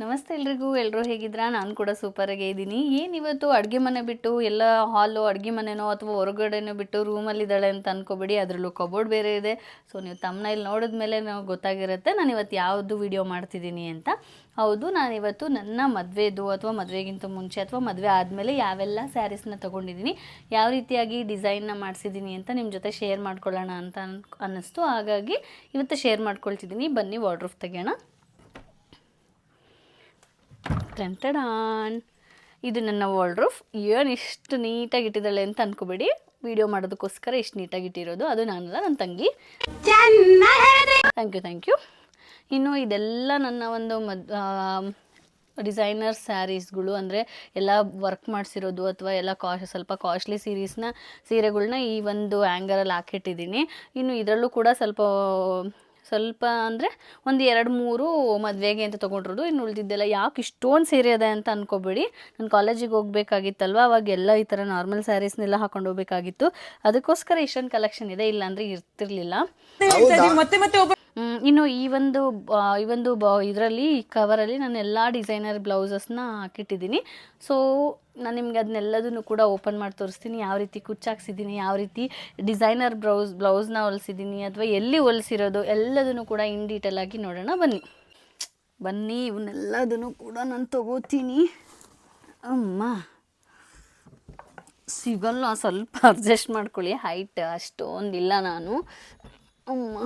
ನಮಸ್ತೆ ಎಲ್ಲರೂ ಹೇಗಿದ್ರಾ? ನಾನು ಕೂಡ ಸೂಪರಾಗೇ ಇದ್ದೀನಿ. ಏನಿವತ್ತು ಅಡುಗೆ ಮನೆ ಬಿಟ್ಟು ಎಲ್ಲ ಹಾಲು ಅಡುಗೆ ಮನೆನೋ ಅಥವಾ ಹೊರಗಡೆನೋ ಬಿಟ್ಟು ರೂಮಲ್ಲಿದ್ದಾಳೆ ಅಂತ ಅಂದ್ಕೋಬೇಡಿ. ಅದರಲ್ಲೂ ಕಬೋರ್ಡ್ ಬೇರೆ ಇದೆ. ಸೊ ನೀವು ತಮ್ಮನೇಲಿ ನೋಡಿದ ಮೇಲೆ ನಾವು ಗೊತ್ತಾಗಿರುತ್ತೆ ನಾನು ಇವತ್ತು ಯಾವುದು ವಿಡಿಯೋ ಮಾಡ್ತಿದ್ದೀನಿ ಅಂತ. ಹೌದು, ನಾನಿವತ್ತು ನನ್ನ ಮದುವೆದು ಅಥವಾ ಮದುವೆಗಿಂತ ಮುಂಚೆ ಅಥವಾ ಮದುವೆ ಆದಮೇಲೆ ಯಾವೆಲ್ಲ ಸ್ಯಾರೀಸ್ನ ತೊಗೊಂಡಿದ್ದೀನಿ, ಯಾವ ರೀತಿಯಾಗಿ ಡಿಸೈನ್ನ ಮಾಡಿಸಿದ್ದೀನಿ ಅಂತ ನಿಮ್ಮ ಜೊತೆ ಶೇರ್ ಮಾಡ್ಕೊಳ್ಳೋಣ ಅಂತ ಅನ್ನಿಸ್ತು. ಹಾಗಾಗಿ ಇವತ್ತು ಶೇರ್ ಮಾಡ್ಕೊಳ್ತಿದ್ದೀನಿ. ಬನ್ನಿ ವಾರ್ಡ್ರೋಬ್ ತೆಗೆಯೋಣ. ಟೆಂಟಡಾನ್, ಇದು ನನ್ನ ವಾರ್ಡ್ರೋಬ್. ಏನು ಇಷ್ಟು ನೀಟಾಗಿ ಇಟ್ಟಿದ್ದಾಳೆ ಅಂತ ಅಂದ್ಕೋಬೇಡಿ. ವಿಡಿಯೋ ಮಾಡೋದಕ್ಕೋಸ್ಕರ ಇಷ್ಟು ನೀಟಾಗಿ ಇಟ್ಟಿರೋದು. ಅದು ನಾನಲ್ಲ, ನನ್ನ ತಂಗಿ. Thank you. ಇನ್ನು ಇದೆಲ್ಲ ನನ್ನ ಒಂದು ಡಿಸೈನರ್ ಸ್ಯಾರೀಸ್ಗಳು, ಅಂದರೆ ಎಲ್ಲ ವರ್ಕ್ ಮಾಡಿಸಿರೋದು ಅಥವಾ ಎಲ್ಲ ಸ್ವಲ್ಪ ಕಾಸ್ಟ್ಲಿ ಸೀರೆಗಳ್ನ ಈ ಒಂದು ಆ್ಯಂಗರಲ್ಲಿ ಹಾಕಿಟ್ಟಿದ್ದೀನಿ. ಇನ್ನು ಇದರಲ್ಲೂ ಕೂಡ ಸ್ವಲ್ಪ ಅಂದರೆ ಒಂದು 2-3 ಮದುವೆಗೆ ಅಂತ ತೊಗೊಂಡಿರೋದು. ಇನ್ನು ಉಳಿದಿದ್ದೆಲ್ಲ ಯಾಕೆ ಇಷ್ಟೊಂದು ಸೀರೆ ಇದೆ ಅಂತ ಅಂದ್ಕೋಬೇಡಿ. ನಾನು ಕಾಲೇಜಿಗೆ ಹೋಗಬೇಕಾಗಿತ್ತಲ್ವ, ಅವಾಗೆಲ್ಲ ಈ ಥರ ನಾರ್ಮಲ್ ಸ್ಯಾರೀಸ್ನೆಲ್ಲ ಹಾಕೊಂಡು ಹೋಗಬೇಕಾಗಿತ್ತು. ಅದಕ್ಕೋಸ್ಕರ ಇಷ್ಟೊಂದು ಕಲೆಕ್ಷನ್ ಇದೆ, ಇಲ್ಲಾಂದರೆ ಇರ್ತಿರ್ಲಿಲ್ಲ. ಇನ್ನು ಈ ಒಂದು ಇದರಲ್ಲಿ ಕವರಲ್ಲಿ ನಾನು ಎಲ್ಲ ಡಿಸೈನರ್ ಬ್ಲೌಸಸ್ನ ಹಾಕಿಟ್ಟಿದ್ದೀನಿ. ಸೊ ನಾನು ನಿಮ್ಗೆ ಅದನ್ನೆಲ್ಲದನ್ನು ಕೂಡ ಓಪನ್ ಮಾಡಿ ತೋರಿಸ್ತೀನಿ. ಯಾವ ರೀತಿ ಕುಚ್ಚಾಕ್ಸಿದ್ದೀನಿ, ಯಾವ ರೀತಿ ಡಿಸೈನರ್ ಬ್ಲೌಸ್ನ ಹೊಲಿಸಿದ್ದೀನಿ ಅಥವಾ ಎಲ್ಲಿ ಹೊಲಿಸಿರೋದು ಎಲ್ಲದನ್ನು ಕೂಡ ಇನ್ ಡೀಟೇಲ್ ಆಗಿ ನೋಡೋಣ. ಬನ್ನಿ ಇವನ್ನೆಲ್ಲದನ್ನು ಕೂಡ ನಾನು ತಗೋತೀನಿ. ಅಮ್ಮ ಸಿಗಲ್ಲ, ಸ್ವಲ್ಪ ಅಡ್ಜಸ್ಟ್ ಮಾಡ್ಕೊಳ್ಳಿ. ಹೈಟ್ ಅಷ್ಟೊಂದಿಲ್ಲ ನಾನು. ಅಮ್ಮ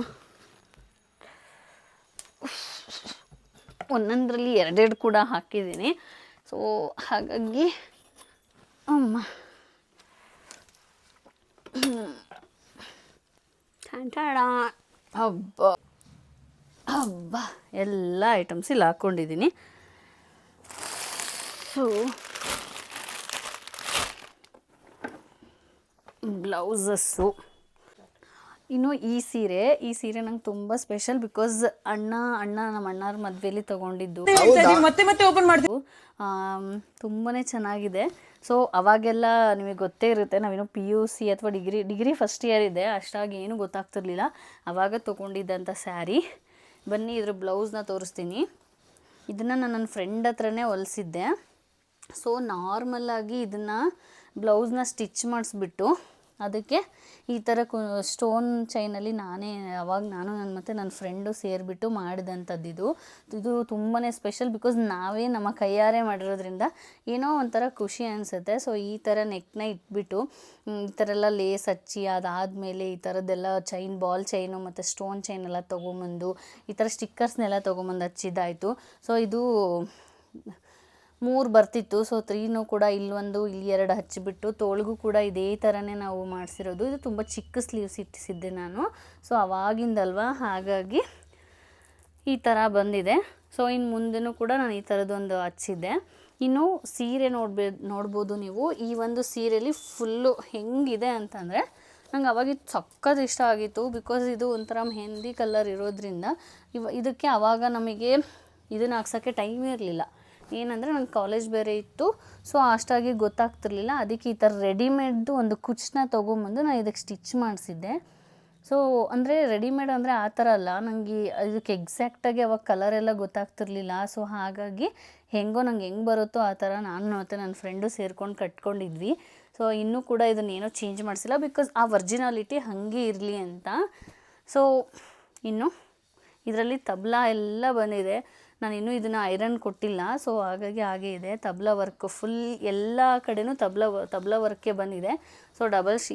ಒಂದೊಂದರಲ್ಲಿ 2 ಕೂಡ ಹಾಕಿದ್ದೀನಿ. ಸೊ ಹಾಗಾಗಿ ಅಮ್ಮ ಹಬ್ಬ ಎಲ್ಲ ಐಟಮ್ಸ್ ಇಲ್ಲಿ ಹಾಕ್ಕೊಂಡಿದ್ದೀನಿ. So blouses. ಇನ್ನು ಈ ಸೀರೆ ನಂಗೆ ತುಂಬ ಸ್ಪೆಷಲ್. ಬಿಕಾಸ್ ನಮ್ಮ ಅಣ್ಣರ ಮದುವೆಯಲ್ಲಿ ತೊಗೊಂಡಿದ್ದು. ತುಂಬಾ ಚೆನ್ನಾಗಿದೆ. ಸೊ ಅವಾಗೆಲ್ಲ ನಿಮಗೆ ಗೊತ್ತೇ ಇರುತ್ತೆ, ನಾವೇನೋ PUC ಅಥವಾ ಡಿಗ್ರಿ ಫಸ್ಟ್ ಇಯರ್ ಇದೆ, ಅಷ್ಟಾಗಿ ಏನೂ ಗೊತ್ತಾಗ್ತಿರ್ಲಿಲ್ಲ. ಆವಾಗ ತೊಗೊಂಡಿದ್ದಂಥ ಸ್ಯಾರಿ. ಬನ್ನಿ ಇದ್ರ ಬ್ಲೌಸ್ನ ತೋರಿಸ್ತೀನಿ. ಇದನ್ನು ನಾನು ನನ್ನ ಫ್ರೆಂಡ್ ಹತ್ರನೇ ಹೊಲಿಸಿದ್ದೆ. ಸೊ ನಾರ್ಮಲ್ಲಾಗಿ ಇದನ್ನು ಬ್ಲೌಸ್ನ ಸ್ಟಿಚ್ ಮಾಡಿಸ್ಬಿಟ್ಟು ಅದಕ್ಕೆ ಈ ಥರ ಸ್ಟೋನ್ ಚೈನಲ್ಲಿ ನಾನು ನನ್ನ ಫ್ರೆಂಡು ಸೇರಿಬಿಟ್ಟು ಮಾಡಿದಂಥದ್ದು. ಇದು ತುಂಬಾ ಸ್ಪೆಷಲ್. ಬಿಕಾಸ್ ನಮ್ಮ ಕೈಯಾರೆ ಮಾಡಿರೋದ್ರಿಂದ ಏನೋ ಒಂಥರ ಖುಷಿ ಅನಿಸುತ್ತೆ. ಸೊ ಈ ಥರ ನೆಕ್ನ ಇಟ್ಬಿಟ್ಟು ಈ ಥರ ಎಲ್ಲ ಲೇಸ್ ಹಚ್ಚಿ ಅದಾದಮೇಲೆ ಈ ಥರದ್ದೆಲ್ಲ ಬಾಲ್ ಚೈನು ಮತ್ತು ಸ್ಟೋನ್ ಚೈನೆಲ್ಲ ತೊಗೊಂಬಂದು ಈ ಥರ ಸ್ಟಿಕ್ಕರ್ಸ್ನೆಲ್ಲ ತೊಗೊಂಬಂದು ಹಚ್ಚಿದ್ದಾಯಿತು. ಸೊ ಇದು 3 ಬರ್ತಿತ್ತು. ಸೊ 3 ಕೂಡ ಇಲ್ಲಿ 2 ಹಚ್ಚಿಬಿಟ್ಟು ತೋಳಿಗೂ ಕೂಡ ಇದೇ ಥರನೇ ನಾವು ಮಾಡಿಸಿರೋದು. ಇದು ತುಂಬ ಚಿಕ್ಕ ಸ್ಲೀವ್ಸ್ ಇಟ್ಟಿಸಿದ್ದೆ ನಾನು. ಸೊ ಅವಾಗಿಂದಲ್ವ, ಹಾಗಾಗಿ ಈ ಥರ ಬಂದಿದೆ. ಸೊ ಇನ್ನು ಮುಂದೆನೂ ಕೂಡ ನಾನು ಈ ಥರದ್ದೊಂದು ಹಚ್ಚಿದ್ದೆ. ಇನ್ನು ಸೀರೆ ನೋಡ್ಬೋದು ನೀವು. ಈ ಒಂದು ಸೀರೆಯಲ್ಲಿ ಫುಲ್ಲು ಹೆಂಗಿದೆ ಅಂತಂದರೆ ನಂಗೆ ಅವಾಗ ಸಖತ್ ಇಷ್ಟ ಆಗಿತ್ತು. ಬಿಕಾಸ್ ಇದು ಒಂಥರ ಮೆಹಂದಿ ಕಲರ್ ಇರೋದ್ರಿಂದ ಇದಕ್ಕೆ ಆವಾಗ ನಮಗೆ ಇದನ್ನು ಹಾಕ್ಸೋಕ್ಕೆ ಟೈಮೇ ಇರಲಿಲ್ಲ. ಏನಂದರೆ ನಂಗೆ ಕಾಲೇಜ್ ಬೇರೆ ಇತ್ತು. ಸೊ ಅಷ್ಟಾಗಿ ಗೊತ್ತಾಗ್ತಿರ್ಲಿಲ್ಲ. ಅದಕ್ಕೆ ಈ ಥರ ರೆಡಿಮೇಡ್ದು ಒಂದು ಕುಚ್ಚನ್ನ ತೊಗೊಂಬಂದು ನಾನು ಇದಕ್ಕೆ ಸ್ಟಿಚ್ ಮಾಡಿಸಿದ್ದೆ. ಸೊ ಅಂದರೆ ರೆಡಿಮೇಡ್ ಅಂದರೆ ಆ ಥರ ಅಲ್ಲ, ನನಗೆ ಇದಕ್ಕೆ ಎಕ್ಸಾಕ್ಟಾಗಿ ಅವಾಗ ಕಲರೆಲ್ಲ ಗೊತ್ತಾಗ್ತಿರ್ಲಿಲ್ಲ. ಸೊ ಹಾಗಾಗಿ ನಂಗೆ ಹೆಂಗೆ ಬರುತ್ತೋ ಆ ಥರ ನಾನು ಮತ್ತು ನನ್ನ ಫ್ರೆಂಡು ಸೇರ್ಕೊಂಡು ಕಟ್ಕೊಂಡಿದ್ವಿ. ಸೊ ಇನ್ನೂ ಕೂಡ ಇದನ್ನೇನೋ ಚೇಂಜ್ ಮಾಡಿಸಿಲ್ಲ. ಬಿಕಾಸ್ ಆ ಒರ್ಜಿನಾಲಿಟಿ ಹಾಗೆ ಇರಲಿ ಅಂತ. ಸೊ ಇನ್ನು ಇದರಲ್ಲಿ ತಬ್ಲಾ ಎಲ್ಲ ಬಂದಿದೆ. ನಾನು ಇನ್ನೂ ಇದನ್ನು ಐರನ್ ಕೊಟ್ಟಿಲ್ಲ. ಸೊ ಹಾಗಾಗಿ ಹಾಗೇ ಇದೆ. ತಬ್ಲಾ ವರ್ಕ್ ಫುಲ್ ಎಲ್ಲ ಕಡೆನೂ ತಬ್ಲಾ ವರ್ಕೇ ಬಂದಿದೆ. ಸೊ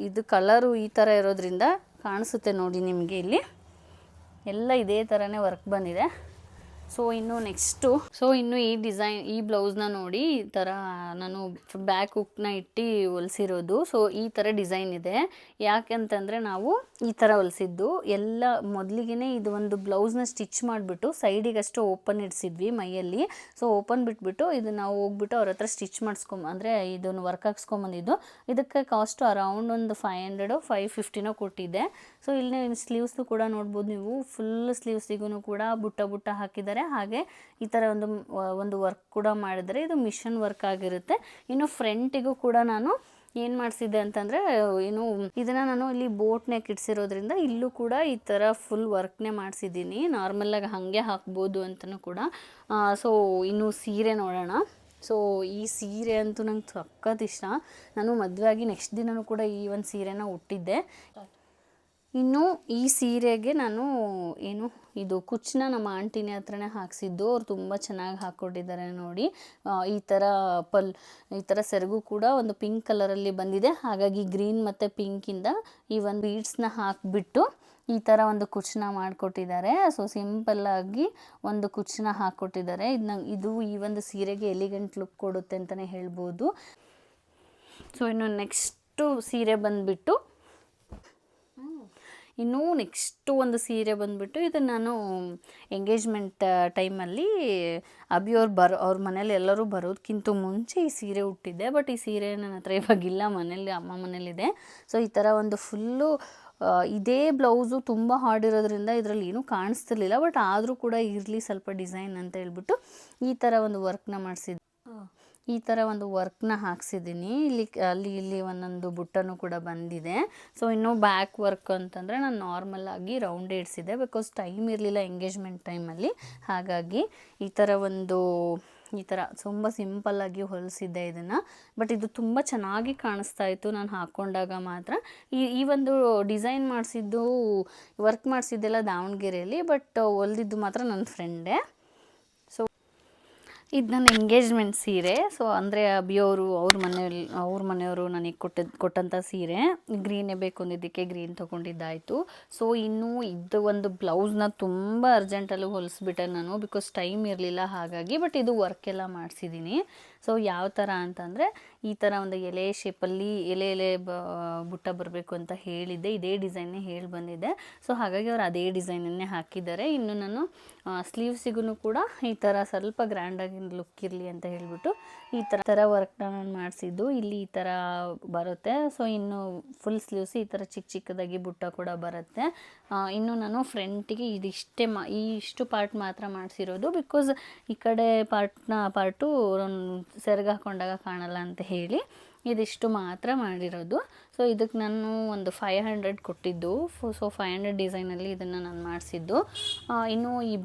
ಇದು ಕಲರು ಈ ಥರ ಇರೋದ್ರಿಂದ ಕಾಣಿಸುತ್ತೆ ನೋಡಿ ನಿಮಗೆ, ಇಲ್ಲಿ ಎಲ್ಲ ಇದೇ ಥರನೇ ವರ್ಕ್ ಬಂದಿದೆ. ಸೊ ಇನ್ನು ಈ ಬ್ಲೌಸ್ನ ನೋಡಿ, ಈ ಥರ ನಾನು ಬ್ಯಾಕ್ ಹುಕ್ನ ಇಟ್ಟು ಹೊಲಿಸಿರೋದು. ಸೊ ಈ ಥರ ಡಿಸೈನ್ ಇದೆ. ಯಾಕೆಂತಂದರೆ ನಾವು ಈ ಥರ ಹೊಲಿಸಿದ್ದು ಎಲ್ಲ ಮೊದಲಿಗೆ ಇದು ಒಂದು ಬ್ಲೌಸ್ನ ಸ್ಟಿಚ್ ಮಾಡಿಬಿಟ್ಟು ಸೈಡಿಗಷ್ಟು ಓಪನ್ ಇಡಿಸಿದ್ವಿ ಮೈಯಲ್ಲಿ. ಸೊ ಓಪನ್ ಬಿಟ್ಬಿಟ್ಟು ಇದನ್ನು ನಾವು ಹೋಗ್ಬಿಟ್ಟು ಅವ್ರ ಹತ್ರ ಸ್ಟಿಚ್ ಅಂದರೆ ಇದನ್ನು ವರ್ಕ್ ಹಾಕ್ಸ್ಕೊಂಬಂದಿದ್ದು. ಇದಕ್ಕೆ ಕಾಸ್ಟು ಅರೌಂಡ್ ಒಂದು 500-550 ಕೊಟ್ಟಿದ್ದೆ. ಸೊ ಇಲ್ಲಿ ಸ್ಲೀವ್ಸು ಕೂಡ ನೋಡ್ಬೋದು ನೀವು. ಫುಲ್ ಸ್ಲೀವ್ಸಿಗೂ ಕೂಡ ಬುಟ್ಟ ಹಾಕಿದ್ದಾರೆ. ಹಾಗೆ ಈ ಥರ ಒಂದು ವರ್ಕ್ ಕೂಡ ಮಾಡಿದರೆ ಇದು ಮಿಷನ್ ವರ್ಕ್ ಆಗಿರುತ್ತೆ. ಇನ್ನು ಫ್ರಂಟಿಗೂ ಕೂಡ ನಾನು ಏನು ಮಾಡಿಸಿದ್ದೆ ಅಂತಂದರೆ ಏನು ಇದನ್ನು ನಾನು ಇಲ್ಲಿ ಬೋಟ್ ನೆಕ್ ಇಡ್ಸಿರೋದ್ರಿಂದ ಇಲ್ಲೂ ಕೂಡ ಈ ಥರ ಫುಲ್ ವರ್ಕ್ನೇ ಮಾಡಿಸಿದ್ದೀನಿ. ನಾರ್ಮಲಾಗಿ ಹಾಗೆ ಹಾಕ್ಬೋದು ಅಂತಲೂ ಕೂಡ. ಸೊ ಇನ್ನು ಸೀರೆ ನೋಡೋಣ. ಸೊ ಈ ಸೀರೆ ಅಂತೂ ನಂಗೆ ಸಖತ್ ಇಷ್ಟ. ನಾನು ಮದುವೆ ಆಗಿ ನೆಕ್ಸ್ಟ್ ದಿನವೂ ಕೂಡ ಈ ಒಂದು ಸೀರೆನ ಉಟ್ಟಿದ್ದೆ. ಇನ್ನು ಈ ಸೀರೆಗೆ ನಾನು ಏನು ಇದು ಕುಚ್ಚನ್ನ ನಮ್ಮ ಆಂಟಿನೇ ಹತ್ರನೇ ಹಾಕ್ಸಿದ್ದು. ಅವ್ರು ತುಂಬ ಚೆನ್ನಾಗಿ ಹಾಕ್ಕೊಟ್ಟಿದ್ದಾರೆ ನೋಡಿ. ಈ ಥರ ಸೆರಗು ಕೂಡ ಒಂದು ಪಿಂಕ್ ಕಲರಲ್ಲಿ ಬಂದಿದೆ. ಹಾಗಾಗಿ ಗ್ರೀನ್ ಮತ್ತು ಪಿಂಕಿಂದ ಈ ಒಂದು ಬೀಡ್ಸ್ನ ಹಾಕಿಬಿಟ್ಟು ಈ ಥರ ಒಂದು ಕುಚ್ಚನ್ನ ಮಾಡಿಕೊಟ್ಟಿದ್ದಾರೆ. ಸೊ ಸಿಂಪಲ್ಲಾಗಿ ಒಂದು ಕುಚ್ಚನ್ನ ಹಾಕ್ಕೊಟ್ಟಿದ್ದಾರೆ. ಇದು ಈ ಒಂದು ಸೀರೆಗೆ ಎಲಿಗೆಂಟ್ ಲುಕ್ ಕೊಡುತ್ತೆ ಅಂತಲೇ ಹೇಳ್ಬೋದು. ಸೊ ಇನ್ನು ನೆಕ್ಸ್ಟು ಸೀರೆ ಬಂದುಬಿಟ್ಟು ಒಂದು ಸೀರೆ ಬಂದುಬಿಟ್ಟು ಇದು ನಾನು ಎಂಗೇಜ್ಮೆಂಟ್ ಟೈಮಲ್ಲಿ ಅವ್ರ ಮನೇಲಿ ಎಲ್ಲರೂ ಬರೋದಕ್ಕಿಂತ ಮುಂಚೆ ಈ ಸೀರೆ ಉಟ್ಟಿದ್ದೆ. ಬಟ್ ಈ ಸೀರೆ ನನ್ನ ಹತ್ರ ಇವಾಗಿಲ್ಲ, ಮನೇಲಿ ಅಮ್ಮ ಮನೇಲಿದೆ. ಸೊ ಈ ಥರ ಒಂದು ಫುಲ್ಲು ಇದೇ ಬ್ಲೌಸು ತುಂಬ ಹಾರ್ಡಿರೋದ್ರಿಂದ ಇದರಲ್ಲಿ ಏನೂ ಕಾಣಿಸ್ತಿರ್ಲಿಲ್ಲ. ಬಟ್ ಆದರೂ ಕೂಡ ಇರಲಿ ಸ್ವಲ್ಪ ಡಿಸೈನ್ ಅಂತ ಹೇಳ್ಬಿಟ್ಟು ಈ ಥರ ಒಂದು ವರ್ಕ್ನ ಹಾಕ್ಸಿದ್ದೀನಿ. ಇಲ್ಲಿ ಒಂದೊಂದು ಬುಟ್ಟನೂ ಕೂಡ ಬಂದಿದೆ. ಸೊ ಇನ್ನು ಬ್ಯಾಕ್ ವರ್ಕ್ ಅಂತಂದರೆ ನಾನು ನಾರ್ಮಲಾಗಿ ರೌಂಡ್ ಇಡ್ಸಿದ್ದೆ, ಬಿಕಾಸ್ ಟೈಮ್ ಇರಲಿಲ್ಲ ಎಂಗೇಜ್ಮೆಂಟ್ ಟೈಮಲ್ಲಿ. ಹಾಗಾಗಿ ಈ ಥರ ತುಂಬ ಸಿಂಪಲ್ಲಾಗಿ ಹೊಲಿಸಿದ್ದೆ ಇದನ್ನು. ಬಟ್ ಇದು ತುಂಬ ಚೆನ್ನಾಗಿ ಕಾಣಿಸ್ತಾ ಇತ್ತು ನಾನು ಹಾಕ್ಕೊಂಡಾಗ ಮಾತ್ರ. ಈ ಒಂದು ಡಿಸೈನ್ ಮಾಡಿಸಿದ್ದು ವರ್ಕ್ ಮಾಡಿಸಿದ್ದೆಲ್ಲ ದಾವಣಗೆರೆಯಲ್ಲಿ, ಬಟ್ ಹೊಲಿದಿದ್ದು ಮಾತ್ರ ನನ್ನ ಫ್ರೆಂಡೇ. ಸೊ ಇದು ನನ್ನ ಎಂಗೇಜ್ಮೆಂಟ್ ಸೀರೆ. ಸೊ ಅಂದರೆ ಅವ್ರ ಮನೆಯವರು ನನಗೆ ಕೊಟ್ಟಂಥ ಸೀರೆ. ಗ್ರೀನೇ ಬೇಕು ಅಂದಿದ್ದಕ್ಕೆ ಗ್ರೀನ್ ತೊಗೊಂಡಿದ್ದಾಯಿತು. ಸೊ ಇನ್ನು ಇದು ಒಂದು ಬ್ಲೌಸ್ನ ತುಂಬ ಅರ್ಜೆಂಟಲ್ಲಿ ಹೊಲಿಸ್ಬಿಟ್ಟೆ ನಾನು, ಬಿಕಾಸ್ ಟೈಮ್ ಇರಲಿಲ್ಲ ಹಾಗಾಗಿ. ಬಟ್ ಇದು ವರ್ಕೆಲ್ಲ ಮಾಡಿಸಿದ್ದೀನಿ. ಸೊ ಯಾವ ಥರ ಅಂತಂದರೆ ಈ ಥರ ಒಂದು ಎಲೆ ಶೇಪಲ್ಲಿ ಎಲೆ ಬುಟ್ಟ ಬರಬೇಕು ಅಂತ ಹೇಳಿದ್ದೆ. ಇದೇ ಡಿಸೈನ್ನೇ ಹೇಳಿ ಬಂದಿದ್ದೆ. ಸೊ ಹಾಗಾಗಿ ಅವ್ರು ಅದೇ ಡಿಸೈನನ್ನೇ ಹಾಕಿದ್ದಾರೆ. ಇನ್ನು ನಾನು ಸ್ಲೀವ್ಸಿಗೂ ಕೂಡ ಈ ಥರ ಸ್ವಲ್ಪ ಗ್ರ್ಯಾಂಡಾಗಿ ಲುಕ್ ಇರಲಿ ಅಂತ ಹೇಳಿಬಿಟ್ಟು ಈ ಥರ ವರ್ಕ್ನ ನಾನು ಮಾಡಿಸಿದ್ದು. ಇಲ್ಲಿ ಈ ಥರ ಬರುತ್ತೆ. ಸೊ ಇನ್ನು ಫುಲ್ ಸ್ಲೀವ್ಸ್ ಈ ಥರ ಚಿಕ್ಕದಾಗಿ ಬುಟ್ಟ ಕೂಡ ಬರುತ್ತೆ. ಇನ್ನು ನಾನು ಫ್ರಂಟಿಗೆ ಇಷ್ಟು ಪಾರ್ಟ್ ಮಾತ್ರ ಮಾಡಿಸಿರೋದು, ಬಿಕಾಸ್ ಈ ಕಡೆ ಪಾರ್ಟು ಸೆರಗು ಹಾಕೊಂಡಾಗ ಕಾಣಲ್ಲ ಅಂತ ಹೇಳಿ ಇದಿಷ್ಟು ಮಾತ್ರ ಮಾಡಿರೋದು. ಸೊ ಇದಕ್ಕೆ ನಾನು ಒಂದು 500 ಕೊಟ್ಟಿದ್ದು. ಸೊ 500 ಡಿಸೈನಲ್ಲಿ ಇದನ್ನು ನಾನು ಮಾಡಿಸಿದ್ದು. ಇನ್ನು ಈ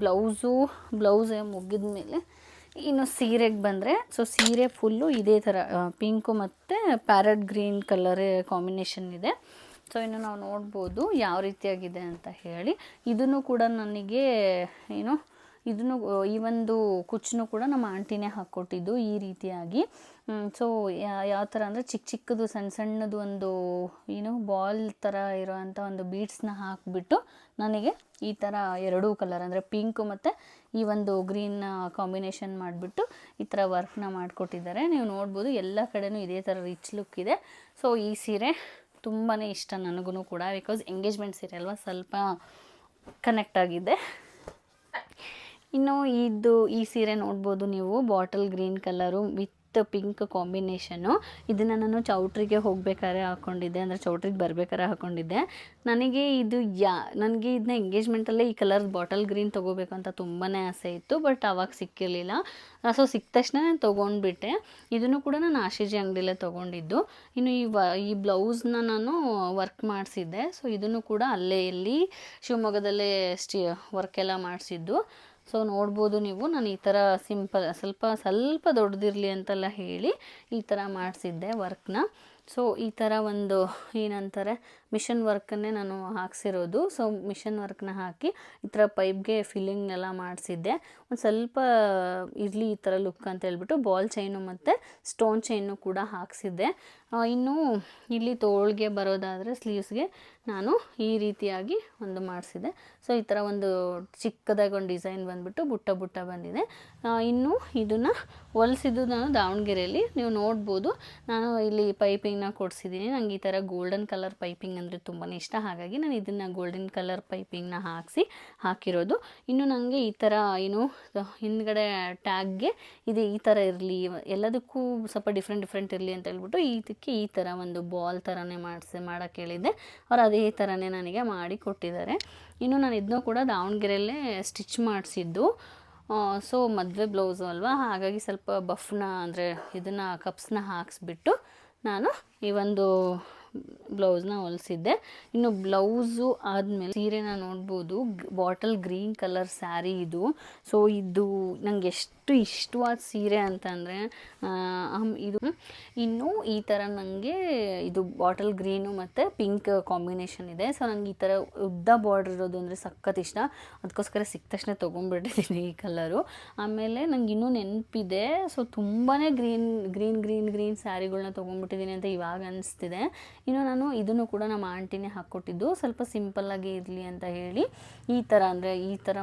ಬ್ಲೌಸೇ ಮುಗಿದ ಮೇಲೆ ಇನ್ನು ಸೀರೆಗೆ ಬಂದರೆ, ಸೊ ಸೀರೆ ಫುಲ್ಲು ಇದೇ ಥರ ಪಿಂಕು ಮತ್ತು ಪ್ಯಾರಟ್ ಗ್ರೀನ್ ಕಲರ್ ಕಾಂಬಿನೇಷನ್ ಇದೆ. ಸೊ ಇನ್ನು ನಾವು ನೋಡ್ಬೋದು ಯಾವ ರೀತಿಯಾಗಿದೆ ಅಂತ ಹೇಳಿ. ಇದನ್ನು ಕೂಡ ನನಗೆ ಈ ಒಂದು ಕುಚ್ಚನ್ನು ಕೂಡ ನಮ್ಮ ಆಂಟಿನೇ ಹಾಕ್ಕೊಟ್ಟಿದ್ದು ಈ ರೀತಿಯಾಗಿ. ಸೊ ಯಾವ ಥರ ಅಂದರೆ ಚಿಕ್ಕದು ಸಣ್ಣದು ಒಂದು ಬಾಲ್ ಥರ ಇರೋವಂಥ ಒಂದು ಬೀಡ್ಸ್ನ ಹಾಕಿಬಿಟ್ಟು ನನಗೆ ಈ ಥರ ಎರಡೂ ಕಲರ್ ಅಂದರೆ ಪಿಂಕು ಮತ್ತು ಈ ಒಂದು ಗ್ರೀನ್ ಕಾಂಬಿನೇಷನ್ ಮಾಡಿಬಿಟ್ಟು ಈ ಥರ ವರ್ಕ್ನ ಮಾಡಿಕೊಟ್ಟಿದ್ದಾರೆ. ನೀವು ನೋಡ್ಬೋದು ಎಲ್ಲ ಕಡೆನೂ ಇದೇ ಥರ ರಿಚ್ ಲುಕ್ ಇದೆ. ಸೊ ಈ ಸೀರೆ ತುಂಬಾ ಇಷ್ಟ ನನಗೂ ಕೂಡ, ಬಿಕಾಸ್ ಎಂಗೇಜ್ಮೆಂಟ್ ಸೀರೆ ಅಲ್ವಾ, ಸ್ವಲ್ಪ ಕನೆಕ್ಟ್ ಆಗಿದೆ. ಇನ್ನು ಈ ಸೀರೆ ನೋಡ್ಬೋದು ನೀವು, bottle green colour with pink combination. ಇದನ್ನು ನಾನು ಚೌಟ್ರಿಗೆ ಹೋಗ್ಬೇಕಾದ್ರೆ ಹಾಕ್ಕೊಂಡಿದ್ದೆ, ಅಂದರೆ ಚೌಟ್ರಿಗೆ ಬರ್ಬೇಕಾದ್ರೆ ಹಾಕ್ಕೊಂಡಿದ್ದೆ. ನನಗೆ ಇದನ್ನ ಎಂಗೇಜ್ಮೆಂಟಲ್ಲೇ ಈ ಕಲರ್ ಬಾಟಲ್ ಗ್ರೀನ್ ತೊಗೋಬೇಕು ಅಂತ ತುಂಬಾ ಆಸೆ ಇತ್ತು. ಬಟ್ ಆವಾಗ ಸಿಕ್ಕಿರಲಿಲ್ಲ. ಸೊ ಸಿಕ್ಕ ತಕ್ಷಣ ನಾನು ತೊಗೊಂಡ್ಬಿಟ್ಟೆ. ಇದನ್ನು ಕೂಡ ನಾನು ಆಶಿಜಿ ಅಂಗಡಿಯಲ್ಲೇ ತೊಗೊಂಡಿದ್ದು. ಇನ್ನು ಈ ಬ್ಲೌಸ್ನ ನಾನು ವರ್ಕ್ ಮಾಡಿಸಿದ್ದೆ. ಸೊ ಇದನ್ನು ಕೂಡ ಅಲ್ಲೇ ಶಿವಮೊಗ್ಗದಲ್ಲೇ ವರ್ಕೆಲ್ಲ ಮಾಡಿಸಿದ್ದು. ಸೊ ನೋಡ್ಬೋದು ನೀವು, ನಾನು ಈ ಥರ ಸ್ವಲ್ಪ ದೊಡ್ಡದಿರಲಿ ಅಂತೆಲ್ಲ ಹೇಳಿ ಈ ಥರ ಮಾಡಿಸಿದ್ದೆ ವರ್ಕ್ನ. ಸೊ ಈ ಥರ ಒಂದು ಏನಂತಾರೆ ಮಿಷನ್ ವರ್ಕನ್ನೇ ನಾನು ಹಾಕ್ಸಿರೋದು. ಸೊ ಮಿಷನ್ ವರ್ಕ್ನ ಹಾಕಿ ಈ ಥರ ಪೈಪ್ಗೆ ಫಿಲ್ಲಿಂಗ್ನೆಲ್ಲ ಮಾಡಿಸಿದ್ದೆ. ಒಂದು ಸ್ವಲ್ಪ ಇರಲಿ ಈ ಥರ ಲುಕ್ ಅಂತ ಹೇಳ್ಬಿಟ್ಟು ಬಾಲ್ ಚೈನು ಮತ್ತು ಸ್ಟೋನ್ ಚೈನು ಕೂಡ ಹಾಕ್ಸಿದ್ದೆ. ಇನ್ನು ಇಲ್ಲಿ ತೋಳಿಗೆ ಬರೋದಾದರೆ ಸ್ಲೀವ್ಸ್ಗೆ ನಾನು ಈ ರೀತಿಯಾಗಿ ಒಂದು ಮಾಡಿಸಿದೆ. ಸೊ ಈ ಥರ ಒಂದು ಚಿಕ್ಕದಾಗಿ ಒಂದು ಡಿಸೈನ್ ಬಂದುಬಿಟ್ಟು ಬುಟ್ಟ ಬಂದಿದೆ. ಇನ್ನು ಇದನ್ನು ಹೊಲಿಸಿದ್ದು ನಾನು ದಾವಣಗೆರೆಯಲ್ಲಿ. ನೀವು ನೋಡ್ಬೋದು, ನಾನು ಇಲ್ಲಿ ಪೈಪಿಂಗ್ನ ಕೊಡಿಸಿದ್ದೀನಿ. ನನಗೆ ಈ ಥರ ಗೋಲ್ಡನ್ ಕಲರ್ ಪೈಪಿಂಗ್ ಅಂದರೆ ತುಂಬಾ ಇಷ್ಟ. ಹಾಗಾಗಿ ನಾನು ಇದನ್ನು ಗೋಲ್ಡನ್ ಕಲರ್ ಪೈಪಿಂಗ್ನ ಹಾಕಿರೋದು. ಇನ್ನು ನನಗೆ ಈ ಥರ ಹಿಂದ್ಗಡೆ ಟ್ಯಾಗ್ಗೆ ಇದು ಈ ಥರ ಇರಲಿ, ಎಲ್ಲದಕ್ಕೂ ಸ್ವಲ್ಪ ಡಿಫ್ರೆಂಟ್ ಇರಲಿ ಅಂತ ಹೇಳ್ಬಿಟ್ಟು ಇದಕ್ಕೆ ಈ ಥರ ಒಂದು ಬಾಲ್ ಥರನೇ ಮಾಡೋಕ್ಕೆ ಹೇಳಿದ್ದೆ. ಅವ್ರು ಅದೇ ಥರನೇ ನನಗೆ ಮಾಡಿ ಕೊಟ್ಟಿದ್ದಾರೆ. ಇನ್ನು ನಾನು ಇದನ್ನೂ ಕೂಡ ದಾವಣಗೆರೆಯಲ್ಲೇ ಸ್ಟಿಚ್ ಮಾಡಿಸಿದ್ದು. ಸೊ ಮದುವೆ ಬ್ಲೌಸು ಅಲ್ವಾ, ಹಾಗಾಗಿ ಸ್ವಲ್ಪ ಬಫ್ನ ಅಂದರೆ ಇದನ್ನು ಕಪ್ಸ್ನ ಹಾಕಿಸ್ಬಿಟ್ಟು ನಾನು ಈ ಒಂದು ಬ್ಲೌಸ್ನ ಹೊಲಿಸಿದ್ದೆ. ಇನ್ನು ಬ್ಲೌಸು ಆದಮೇಲೆ ಸೀರೆನ ನೋಡ್ಬೋದು, ಬಾಟಲ್ ಗ್ರೀನ್ ಕಲರ್ ಸ್ಯಾರಿ ಇದು. ಸೊ ಇದು ನನಗೆ ಎಷ್ಟು ಇಷ್ಟವಾದ ಸೀರೆ ಅಂತಂದರೆ ಇದು ಇನ್ನು ಈ ಥರ ನನಗೆ ಇದು ಬಾಟಲ್ ಗ್ರೀನು ಮತ್ತು ಪಿಂಕ್ ಕಾಂಬಿನೇಷನ್ ಇದೆ. ಸೊ ನನಗೆ ಈ ಥರ ಉದ್ದ ಬಾರ್ಡ್ರ್ ಇರೋದು ಅಂದರೆ ಸಖತ್ ಇಷ್ಟ. ಅದಕ್ಕೋಸ್ಕರ ಸಿಕ್ಕ ತಕ್ಷಣ ತೊಗೊಂಡ್ಬಿಟ್ಟಿದ್ದೀನಿ ಈ ಕಲರು. ಆಮೇಲೆ ನಂಗೆ ಇನ್ನೂ ನೆನಪಿದೆ, ಸೊ ತುಂಬಾ ಗ್ರೀನ್ ಸ್ಯಾರಿಗಳನ್ನ ತೊಗೊಂಡ್ಬಿಟ್ಟಿದ್ದೀನಿ ಅಂತ ಇವಾಗ ಅನಿಸ್ತಿದೆ. ಇನ್ನು ನಾನು ಇದನ್ನು ಕೂಡ ನಮ್ಮ ಆಂಟಿನೇ ಹಾಕ್ಕೊಟ್ಟಿದ್ದು, ಸ್ವಲ್ಪ ಸಿಂಪಲ್ಲಾಗಿ ಇರಲಿ ಅಂತ ಹೇಳಿ ಈ ಥರ ಅಂದರೆ ಈ ಥರ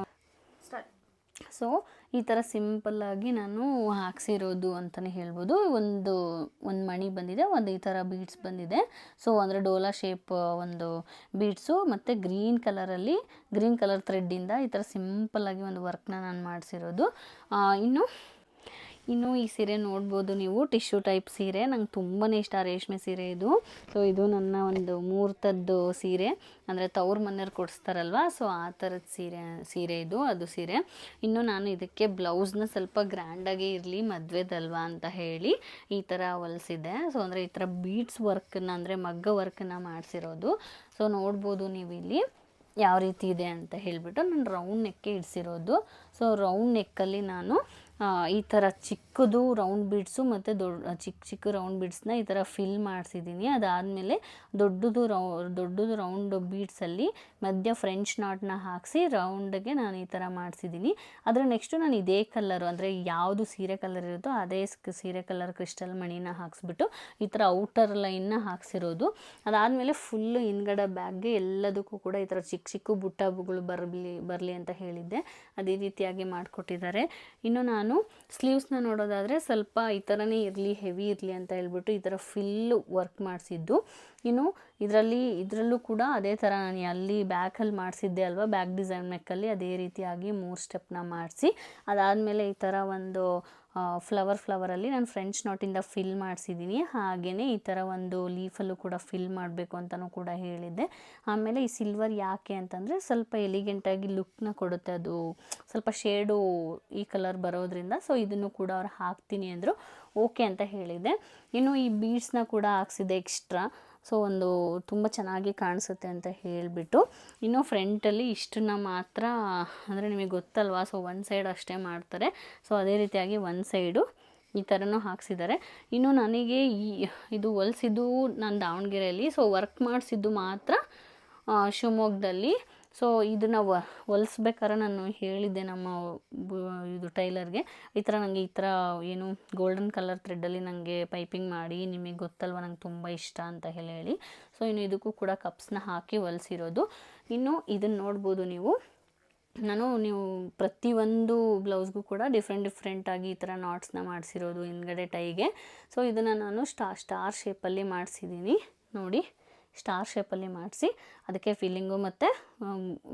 ಸೊ ಈ ಥರ ಸಿಂಪಲ್ಲಾಗಿ ನಾನು ಹಾಕ್ಸಿರೋದು ಅಂತಲೇ ಹೇಳ್ಬೋದು. ಒಂದು ಮಣಿ ಬಂದಿದೆ, ಒಂದು ಈ ಥರ ಬೀಡ್ಸ್ ಬಂದಿದೆ. ಸೊ ಅಂದರೆ ಡೋಲಾ ಶೇಪ್ ಒಂದು ಬೀಡ್ಸು ಮತ್ತು ಗ್ರೀನ್ ಕಲರ್ ಥ್ರೆಡ್ಡಿಂದ ಈ ಥರ ಸಿಂಪಲ್ಲಾಗಿ ಒಂದು ವರ್ಕ್ನ ನಾನು ಮಾಡಿಸಿರೋದು. ಇನ್ನು ಈ ಸೀರೆ ನೋಡ್ಬೋದು ನೀವು, ಟಿಶ್ಯೂ ಟೈಪ್ ಸೀರೆ. ನಂಗೆ ತುಂಬಾ ಇಷ್ಟ ರೇಷ್ಮೆ ಸೀರೆ ಇದು. ಸೊ ಇದು ನನ್ನ ಒಂದು ಮುಹೂರ್ತದ್ದು ಸೀರೆ, ಅಂದರೆ ತವ್ರ ಮನೆಯವ್ರು ಕೊಡಿಸ್ತಾರಲ್ವ, ಸೊ ಆ ಥರದ ಸೀರೆ ಇದು, ಅದು ಸೀರೆ. ಇನ್ನು ನಾನು ಇದಕ್ಕೆ ಬ್ಲೌಸ್ನ ಸ್ವಲ್ಪ ಗ್ರ್ಯಾಂಡಾಗೇ ಇರಲಿ ಮದುವೆದಲ್ವಾ ಅಂತ ಹೇಳಿ ಈ ಥರ ಹೊಲಿಸಿದ್ದೆ. ಸೊ ಅಂದರೆ ಈ ಥರ ಬೀಡ್ಸ್ ವರ್ಕನ್ನ ಅಂದರೆ ಮಗ್ಗ ವರ್ಕನ್ನು ಮಾಡಿಸಿರೋದು. ಸೊ ನೋಡ್ಬೋದು ನೀವು ಇಲ್ಲಿ ಯಾವ ರೀತಿ ಇದೆ ಅಂತ ಹೇಳಿಬಿಟ್ಟು ನಾನು ರೌಂಡ್ ನೆಕ್ಕೆ ಇಡಿಸಿರೋದು. ಸೊ ರೌಂಡ್ ನೆಕ್ಕಲ್ಲಿ ನಾನು ಈ ಥರ ಚಿಕ್ಕದು ರೌಂಡ್ ಬೀಡ್ಸು ಮತ್ತು ಚಿಕ್ಕ ರೌಂಡ್ ಬೀಡ್ಸ್ನ ಈ ಥರ ಫಿಲ್ ಮಾಡಿಸಿದ್ದೀನಿ. ಅದಾದಮೇಲೆ ದೊಡ್ಡದು ರೌಂಡ್ ಬೀಡ್ಸಲ್ಲಿ ಮಧ್ಯ ಫ್ರೆಂಚ್ ನಾಟ್ನ ಹಾಕಿಸಿ ರೌಂಡ್ಗೆ ನಾನು ಈ ಥರ ಮಾಡಿಸಿದ್ದೀನಿ. ಅದರ ನೆಕ್ಸ್ಟು ನಾನು ಇದೇ ಕಲರು ಅಂದರೆ ಯಾವುದು ಸೀರೆ ಕಲರ್ ಇರುತ್ತೋ ಅದೇ ಸೀರೆ ಕಲರ್ ಕ್ರಿಸ್ಟಲ್ ಮಣಿನ ಹಾಕಿಸ್ಬಿಟ್ಟು ಈ ಥರ ಔಟರ್ ಲೈನ್ನ ಹಾಕ್ಸಿರೋದು. ಅದಾದಮೇಲೆ ಫುಲ್ಲು ಹಿಂದ್ಗಡೆ ಬ್ಯಾಗ್ಗೆ ಎಲ್ಲದಕ್ಕೂ ಕೂಡ ಈ ಥರ ಚಿಕ್ಕ ಬುಟ್ಟಗಳು ಬರಲಿ ಅಂತ ಹೇಳಿದ್ದೆ, ಅದೇ ರೀತಿಯಾಗಿ ಮಾಡಿಕೊಟ್ಟಿದ್ದಾರೆ. ಇನ್ನು ನಾನು ಸ್ಲೀವ್ಸ್ನ ನೋಡೋದಾದರೆ ಸ್ವಲ್ಪ ಈ ಥರನೇ ಇರಲಿ, ಹೆವಿ ಇರಲಿ ಅಂತ ಹೇಳ್ಬಿಟ್ಟು ಈ ಥರ ಫಿಲ್ಲು ವರ್ಕ್ ಮಾಡಿಸಿದ್ದು. ಇನ್ನು ಇದರಲ್ಲೂ ಕೂಡ ಅದೇ ಥರ ನಾನು ಅಲ್ಲಿ ಬ್ಯಾಕಲ್ಲಿ ಮಾಡಿಸಿದ್ದೆ ಅಲ್ವಾ, ಬ್ಯಾಕ್ ಡಿಸೈನ್ ನೆಕ್ಕಲ್ಲಿ ಅದೇ ರೀತಿಯಾಗಿ 3 ಸ್ಟೆಪ್ನ ಮಾಡಿಸಿ ಅದಾದಮೇಲೆ ಈ ಥರ ಒಂದು ಫ್ಲವರಲ್ಲಿ ನಾನು ಫ್ರೆಂಚ್ ನಾಟಿಂದ ಫಿಲ್ ಮಾಡಿಸಿದ್ದೀನಿ. ಹಾಗೆಯೇ ಈ ಥರ ಒಂದು ಲೀಫಲ್ಲೂ ಕೂಡ ಫಿಲ್ ಮಾಡಬೇಕು ಅಂತಲೂ ಕೂಡ ಹೇಳಿದ್ದೆ. ಆಮೇಲೆ ಈ ಸಿಲ್ವರ್ ಯಾಕೆ ಅಂತಂದರೆ ಸ್ವಲ್ಪ ಎಲಿಗೆಂಟಾಗಿ ಲುಕ್ನ ಕೊಡುತ್ತೆ, ಅದು ಸ್ವಲ್ಪ ಶೇಡು ಈ ಕಲರ್ ಬರೋದ್ರಿಂದ. ಸೊ ಇದನ್ನು ಕೂಡ ಅವ್ರು ಹಾಕ್ತೀನಿ ಅಂದರು, ಓಕೆ ಅಂತ ಹೇಳಿದ್ದೆ. ಇನ್ನು ಈ ಬೀಡ್ಸ್ನ ಕೂಡ ಹಾಕ್ಸಿದೆ ಎಕ್ಸ್ಟ್ರಾ. ಸೊ ಒಂದು ತುಂಬ ಚೆನ್ನಾಗಿ ಕಾಣಿಸುತ್ತೆ ಅಂತ ಹೇಳಿಬಿಟ್ಟು ಇನ್ನು ಫ್ರಂಟಲ್ಲಿ ಇಷ್ಟನ್ನ ಮಾತ್ರ, ಅಂದರೆ ನಿಮಗೆ ಗೊತ್ತಲ್ವಾ, ಸೊ ಒಂದು ಸೈಡ್ ಅಷ್ಟೇ ಮಾಡ್ತಾರೆ. ಸೊ ಅದೇ ರೀತಿಯಾಗಿ ಒಂದು ಸೈಡು ಈ ಥರನೂ ಹಾಕ್ಸಿದ್ದಾರೆ. ಇನ್ನು ನನಗೆ ಇದು ಹೊಲಿಸಿದ್ದು ನಾನು ದಾವಣಗೆರೆಯಲ್ಲಿ, ಸೊ ವರ್ಕ್ ಮಾಡಿಸಿದ್ದು ಮಾತ್ರ ಶಿವಮೊಗ್ಗದಲ್ಲಿ. ಸೊ ಇದನ್ನು ಹೊಲಿಸ್ಬೇಕಾದ್ರೆ ನಾನು ಹೇಳಿದ್ದೆ ನಮ್ಮ ಇದು ಟೈಲರ್ಗೆ, ಈ ಥರ ನನಗೆ ಈ ಥರ ಏನು ಗೋಲ್ಡನ್ ಕಲರ್ ಥ್ರೆಡ್ಡಲ್ಲಿ ನನಗೆ ಪೈಪಿಂಗ್ ಮಾಡಿ, ನಿಮಗೆ ಗೊತ್ತಲ್ವ ನಂಗೆ ತುಂಬ ಇಷ್ಟ ಅಂತ ಹೇಳಿ. ಸೊ ಇನ್ನು ಇದಕ್ಕೂ ಕೂಡ ಕಪ್ಸ್ನ ಹಾಕಿ ಹೊಲಿಸಿರೋದು. ಇನ್ನು ಇದನ್ನು ನೋಡ್ಬೋದು ನೀವು ಪ್ರತಿಯೊಂದು ಬ್ಲೌಸ್ಗೂ ಕೂಡ ಡಿಫ್ರೆಂಟಾಗಿ ಈ ಥರ ನಾಟ್ಸ್ನ ಮಾಡಿಸಿರೋದು ಹಿಂದ್ಗಡೆ ಟೈಗೆ. ಸೊ ಇದನ್ನು ನಾನು ಸ್ಟಾರ್ ಶೇಪಲ್ಲಿ ಮಾಡಿಸಿದ್ದೀನಿ ನೋಡಿ, ಸ್ಟಾರ್ ಶೇಪಲ್ಲಿ ಮಾಡಿಸಿ ಅದಕ್ಕೆ ಫಿಲ್ಲಿಂಗು ಮತ್ತು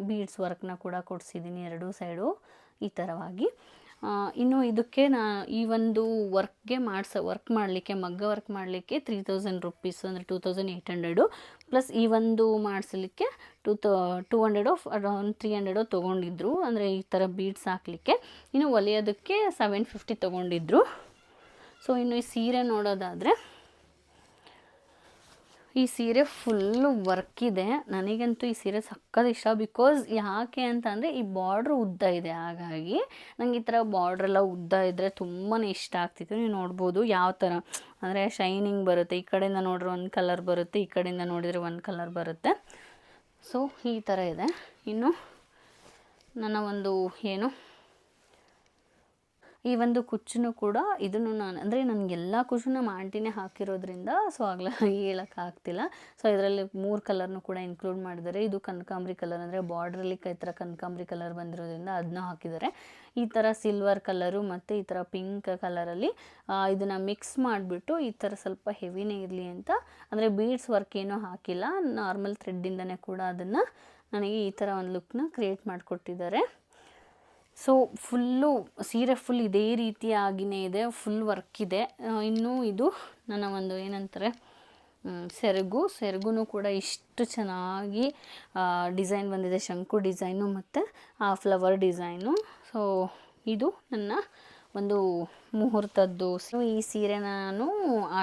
ಬೀಡ್ಸ್ ವರ್ಕ್ನ ಕೂಡ ಕೊಡಿಸಿದ್ದೀನಿ ಎರಡೂ ಸೈಡು ಈ ಥರವಾಗಿ. ಇನ್ನು ಇದಕ್ಕೆ ಈ ಒಂದು ವರ್ಕ್ ಮಾಡಲಿಕ್ಕೆ ಮಗ್ಗ ವರ್ಕ್ ಮಾಡಲಿಕ್ಕೆ 3000 ರುಪೀಸ್ ಅಂದರೆ 2800 ಪ್ಲಸ್ ಈ ಒಂದು ಮಾಡಿಸಲಿಕ್ಕೆ 200 ಅರೌಂಡ್ 300 ತೊಗೊಂಡಿದ್ರು, ಅಂದರೆ ಈ ಥರ ಬೀಡ್ಸ್ ಹಾಕಲಿಕ್ಕೆ. ಇನ್ನು ಹೊಲಿಯೋದಕ್ಕೆ 750 ತೊಗೊಂಡಿದ್ರು. ಸೊ ಇನ್ನು ಈ ಸೀರೆ ನೋಡೋದಾದರೆ ಈ ಸೀರೆ ಫುಲ್ಲು ವರ್ಕ್ ಇದೆ. ನನಗಂತೂ ಈ ಸೀರೆ ಸಕ್ಕತ್ ಇಷ್ಟ. ಬಿಕಾಸ್ ಯಾಕೆ ಅಂತ ಅಂದರೆ ಈ ಬಾರ್ಡ್ರ್ ಉದ್ದ ಇದೆ, ಹಾಗಾಗಿ ನಂಗೆ ಈ ಥರ ಬಾರ್ಡ್ರೆಲ್ಲ ಉದ್ದ ಇದ್ದರೆ ತುಂಬಾ ಇಷ್ಟ ಆಗ್ತಿತ್ತು. ನೀವು ನೋಡ್ಬೋದು ಯಾವ ಥರ ಅಂದರೆ ಶೈನಿಂಗ್ ಬರುತ್ತೆ, ಈ ಕಡೆಯಿಂದ ನೋಡಿದ್ರೆ ಒಂದು ಕಲರ್ ಬರುತ್ತೆ, ಈ ಕಡೆಯಿಂದ ನೋಡಿದರೆ ಒಂದು ಕಲರ್ ಬರುತ್ತೆ. ಸೊ ಈ ಥರ ಇದೆ. ಇನ್ನು ನನ್ನ ಒಂದು ಈ ಒಂದು ಕುಚ್ಚನ್ನು ಕೂಡ ಇದನ್ನು ನಾನು ಅಂದರೆ ನನಗೆಲ್ಲ ಕುಚ್ಚು ನಮ್ಮ ಆಂಟಿನೇ ಹಾಕಿರೋದ್ರಿಂದ ಸೊ ಹೇಳೋಕ್ಕಾಗ್ತಿಲ್ಲ. ಸೊ ಇದರಲ್ಲಿ 3 ಕಲರ್ನು ಕೂಡ ಇನ್ಕ್ಲೂಡ್ ಮಾಡಿದ್ದಾರೆ. ಇದು ಕನಕಾಂಬರಿ ಕಲರ್ ಅಂದರೆ ಬಾರ್ಡ್ರಲ್ಲಿ ಈ ಥರ ಕನಕಾಂಬರಿ ಕಲರ್ ಬಂದಿರೋದ್ರಿಂದ ಅದನ್ನ ಹಾಕಿದ್ದಾರೆ. ಈ ಥರ ಸಿಲ್ವರ್ ಕಲರು ಮತ್ತು ಈ ಥರ ಪಿಂಕ್ ಕಲರಲ್ಲಿ ಇದನ್ನು ಮಿಕ್ಸ್ ಮಾಡಿಬಿಟ್ಟು ಈ ಥರ ಸ್ವಲ್ಪ ಹೆವಿನೇ ಇರಲಿ ಅಂತ, ಅಂದರೆ ಬೀಡ್ಸ್ ವರ್ಕ್ ಏನೂ ಹಾಕಿಲ್ಲ, ನಾರ್ಮಲ್ ಥ್ರೆಡ್ಡಿಂದನೇ ಕೂಡ ಅದನ್ನು ನನಗೆ ಈ ಥರ ಒಂದು ಲುಕ್ನ ಕ್ರಿಯೇಟ್ ಮಾಡಿಕೊಟ್ಟಿದ್ದಾರೆ. ಸೊ ಸೀರೆ ಫುಲ್ ಇದೇ ರೀತಿಯಾಗಿಯೇ ಇದೆ, ಫುಲ್ ವರ್ಕ್ ಇದೆ. ಇನ್ನು ಇದು ನನ್ನ ಒಂದು ಏನಂತಾರೆ ಸೆರಗು ಕೂಡ ಇಷ್ಟು ಚೆನ್ನಾಗಿ ಡಿಸೈನ್ ಬಂದಿದೆ, ಶಂಕು ಡಿಸೈನು ಮತ್ತು ಫ್ಲವರ್ ಡಿಸೈನು. ಸೊ ಇದು ನನ್ನ ಒಂದು ಮುಹೂರ್ತದ್ದು. ಸೊ ಈ ಸೀರೆ ನಾನು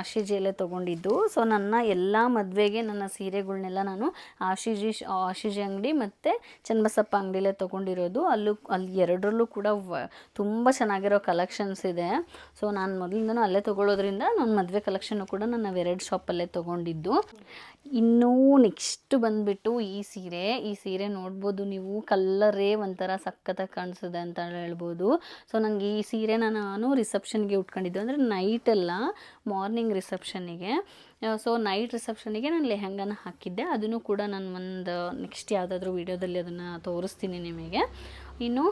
ಆಶಿಜಿಯಲ್ಲೇ ತೊಗೊಂಡಿದ್ದು. ಸೊ ನನ್ನ ಎಲ್ಲ ಮದುವೆಗೆ ನನ್ನ ಸೀರೆಗಳ್ನೆಲ್ಲ ನಾನು ಆಶಿಜಿ ಅಂಗಡಿ ಮತ್ತು ಚನ್ನಬಸಪ್ಪ ಅಂಗಡಿಲೇ ತೊಗೊಂಡಿರೋದು. ಅಲ್ಲಿ ಎರಡರಲ್ಲೂ ಕೂಡ ತುಂಬ ಚೆನ್ನಾಗಿರೋ ಕಲೆಕ್ಷನ್ಸ್ ಇದೆ. ಸೊ ನಾನು ಮೊದಲಿಂದನೂ ಅಲ್ಲೇ ತೊಗೊಳ್ಳೋದ್ರಿಂದ ನನ್ನ ಮದುವೆ ಕಲೆಕ್ಷನ್ನು ಕೂಡ ನಾನು ಅವೆರಡು ಶಾಪಲ್ಲೇ ತೊಗೊಂಡಿದ್ದು. ಇನ್ನೂ ನೆಕ್ಸ್ಟ್ ಬಂದುಬಿಟ್ಟು ಈ ಸೀರೆ ನೋಡ್ಬೋದು ನೀವು, ಕಲ್ಲರೇ ಒಂಥರ ಸಖತ್ತಾಗಿ ಕಾಣಿಸಿದೆ ಅಂತ ಹೇಳ್ಬೋದು. ಸೊ ನನಗೆ ಈ ಸೀರೆನ ನಾನು ರಿಸೆಪ್ಷನ್ಗೆ ಉಟ್ಕೊಂಡಿದ್ದು, ಅಂದರೆ ನೈಟೆಲ್ಲ ಮಾರ್ನಿಂಗ್ ರಿಸೆಪ್ಷನ್ನಿಗೆ. ಸೊ ನೈಟ್ ರಿಸೆಪ್ಷನ್ನಿಗೆ ನಾನು ಲೆಹಂಗಾನ ಹಾಕಿದ್ದೆ. ಅದನ್ನು ಕೂಡ ನಾನು ಒಂದು ನೆಕ್ಸ್ಟ್ ಯಾವುದಾದ್ರೂ ವೀಡಿಯೋದಲ್ಲಿ ಅದನ್ನು ತೋರಿಸ್ತೀನಿ ನಿಮಗೆ. ಇನ್ನು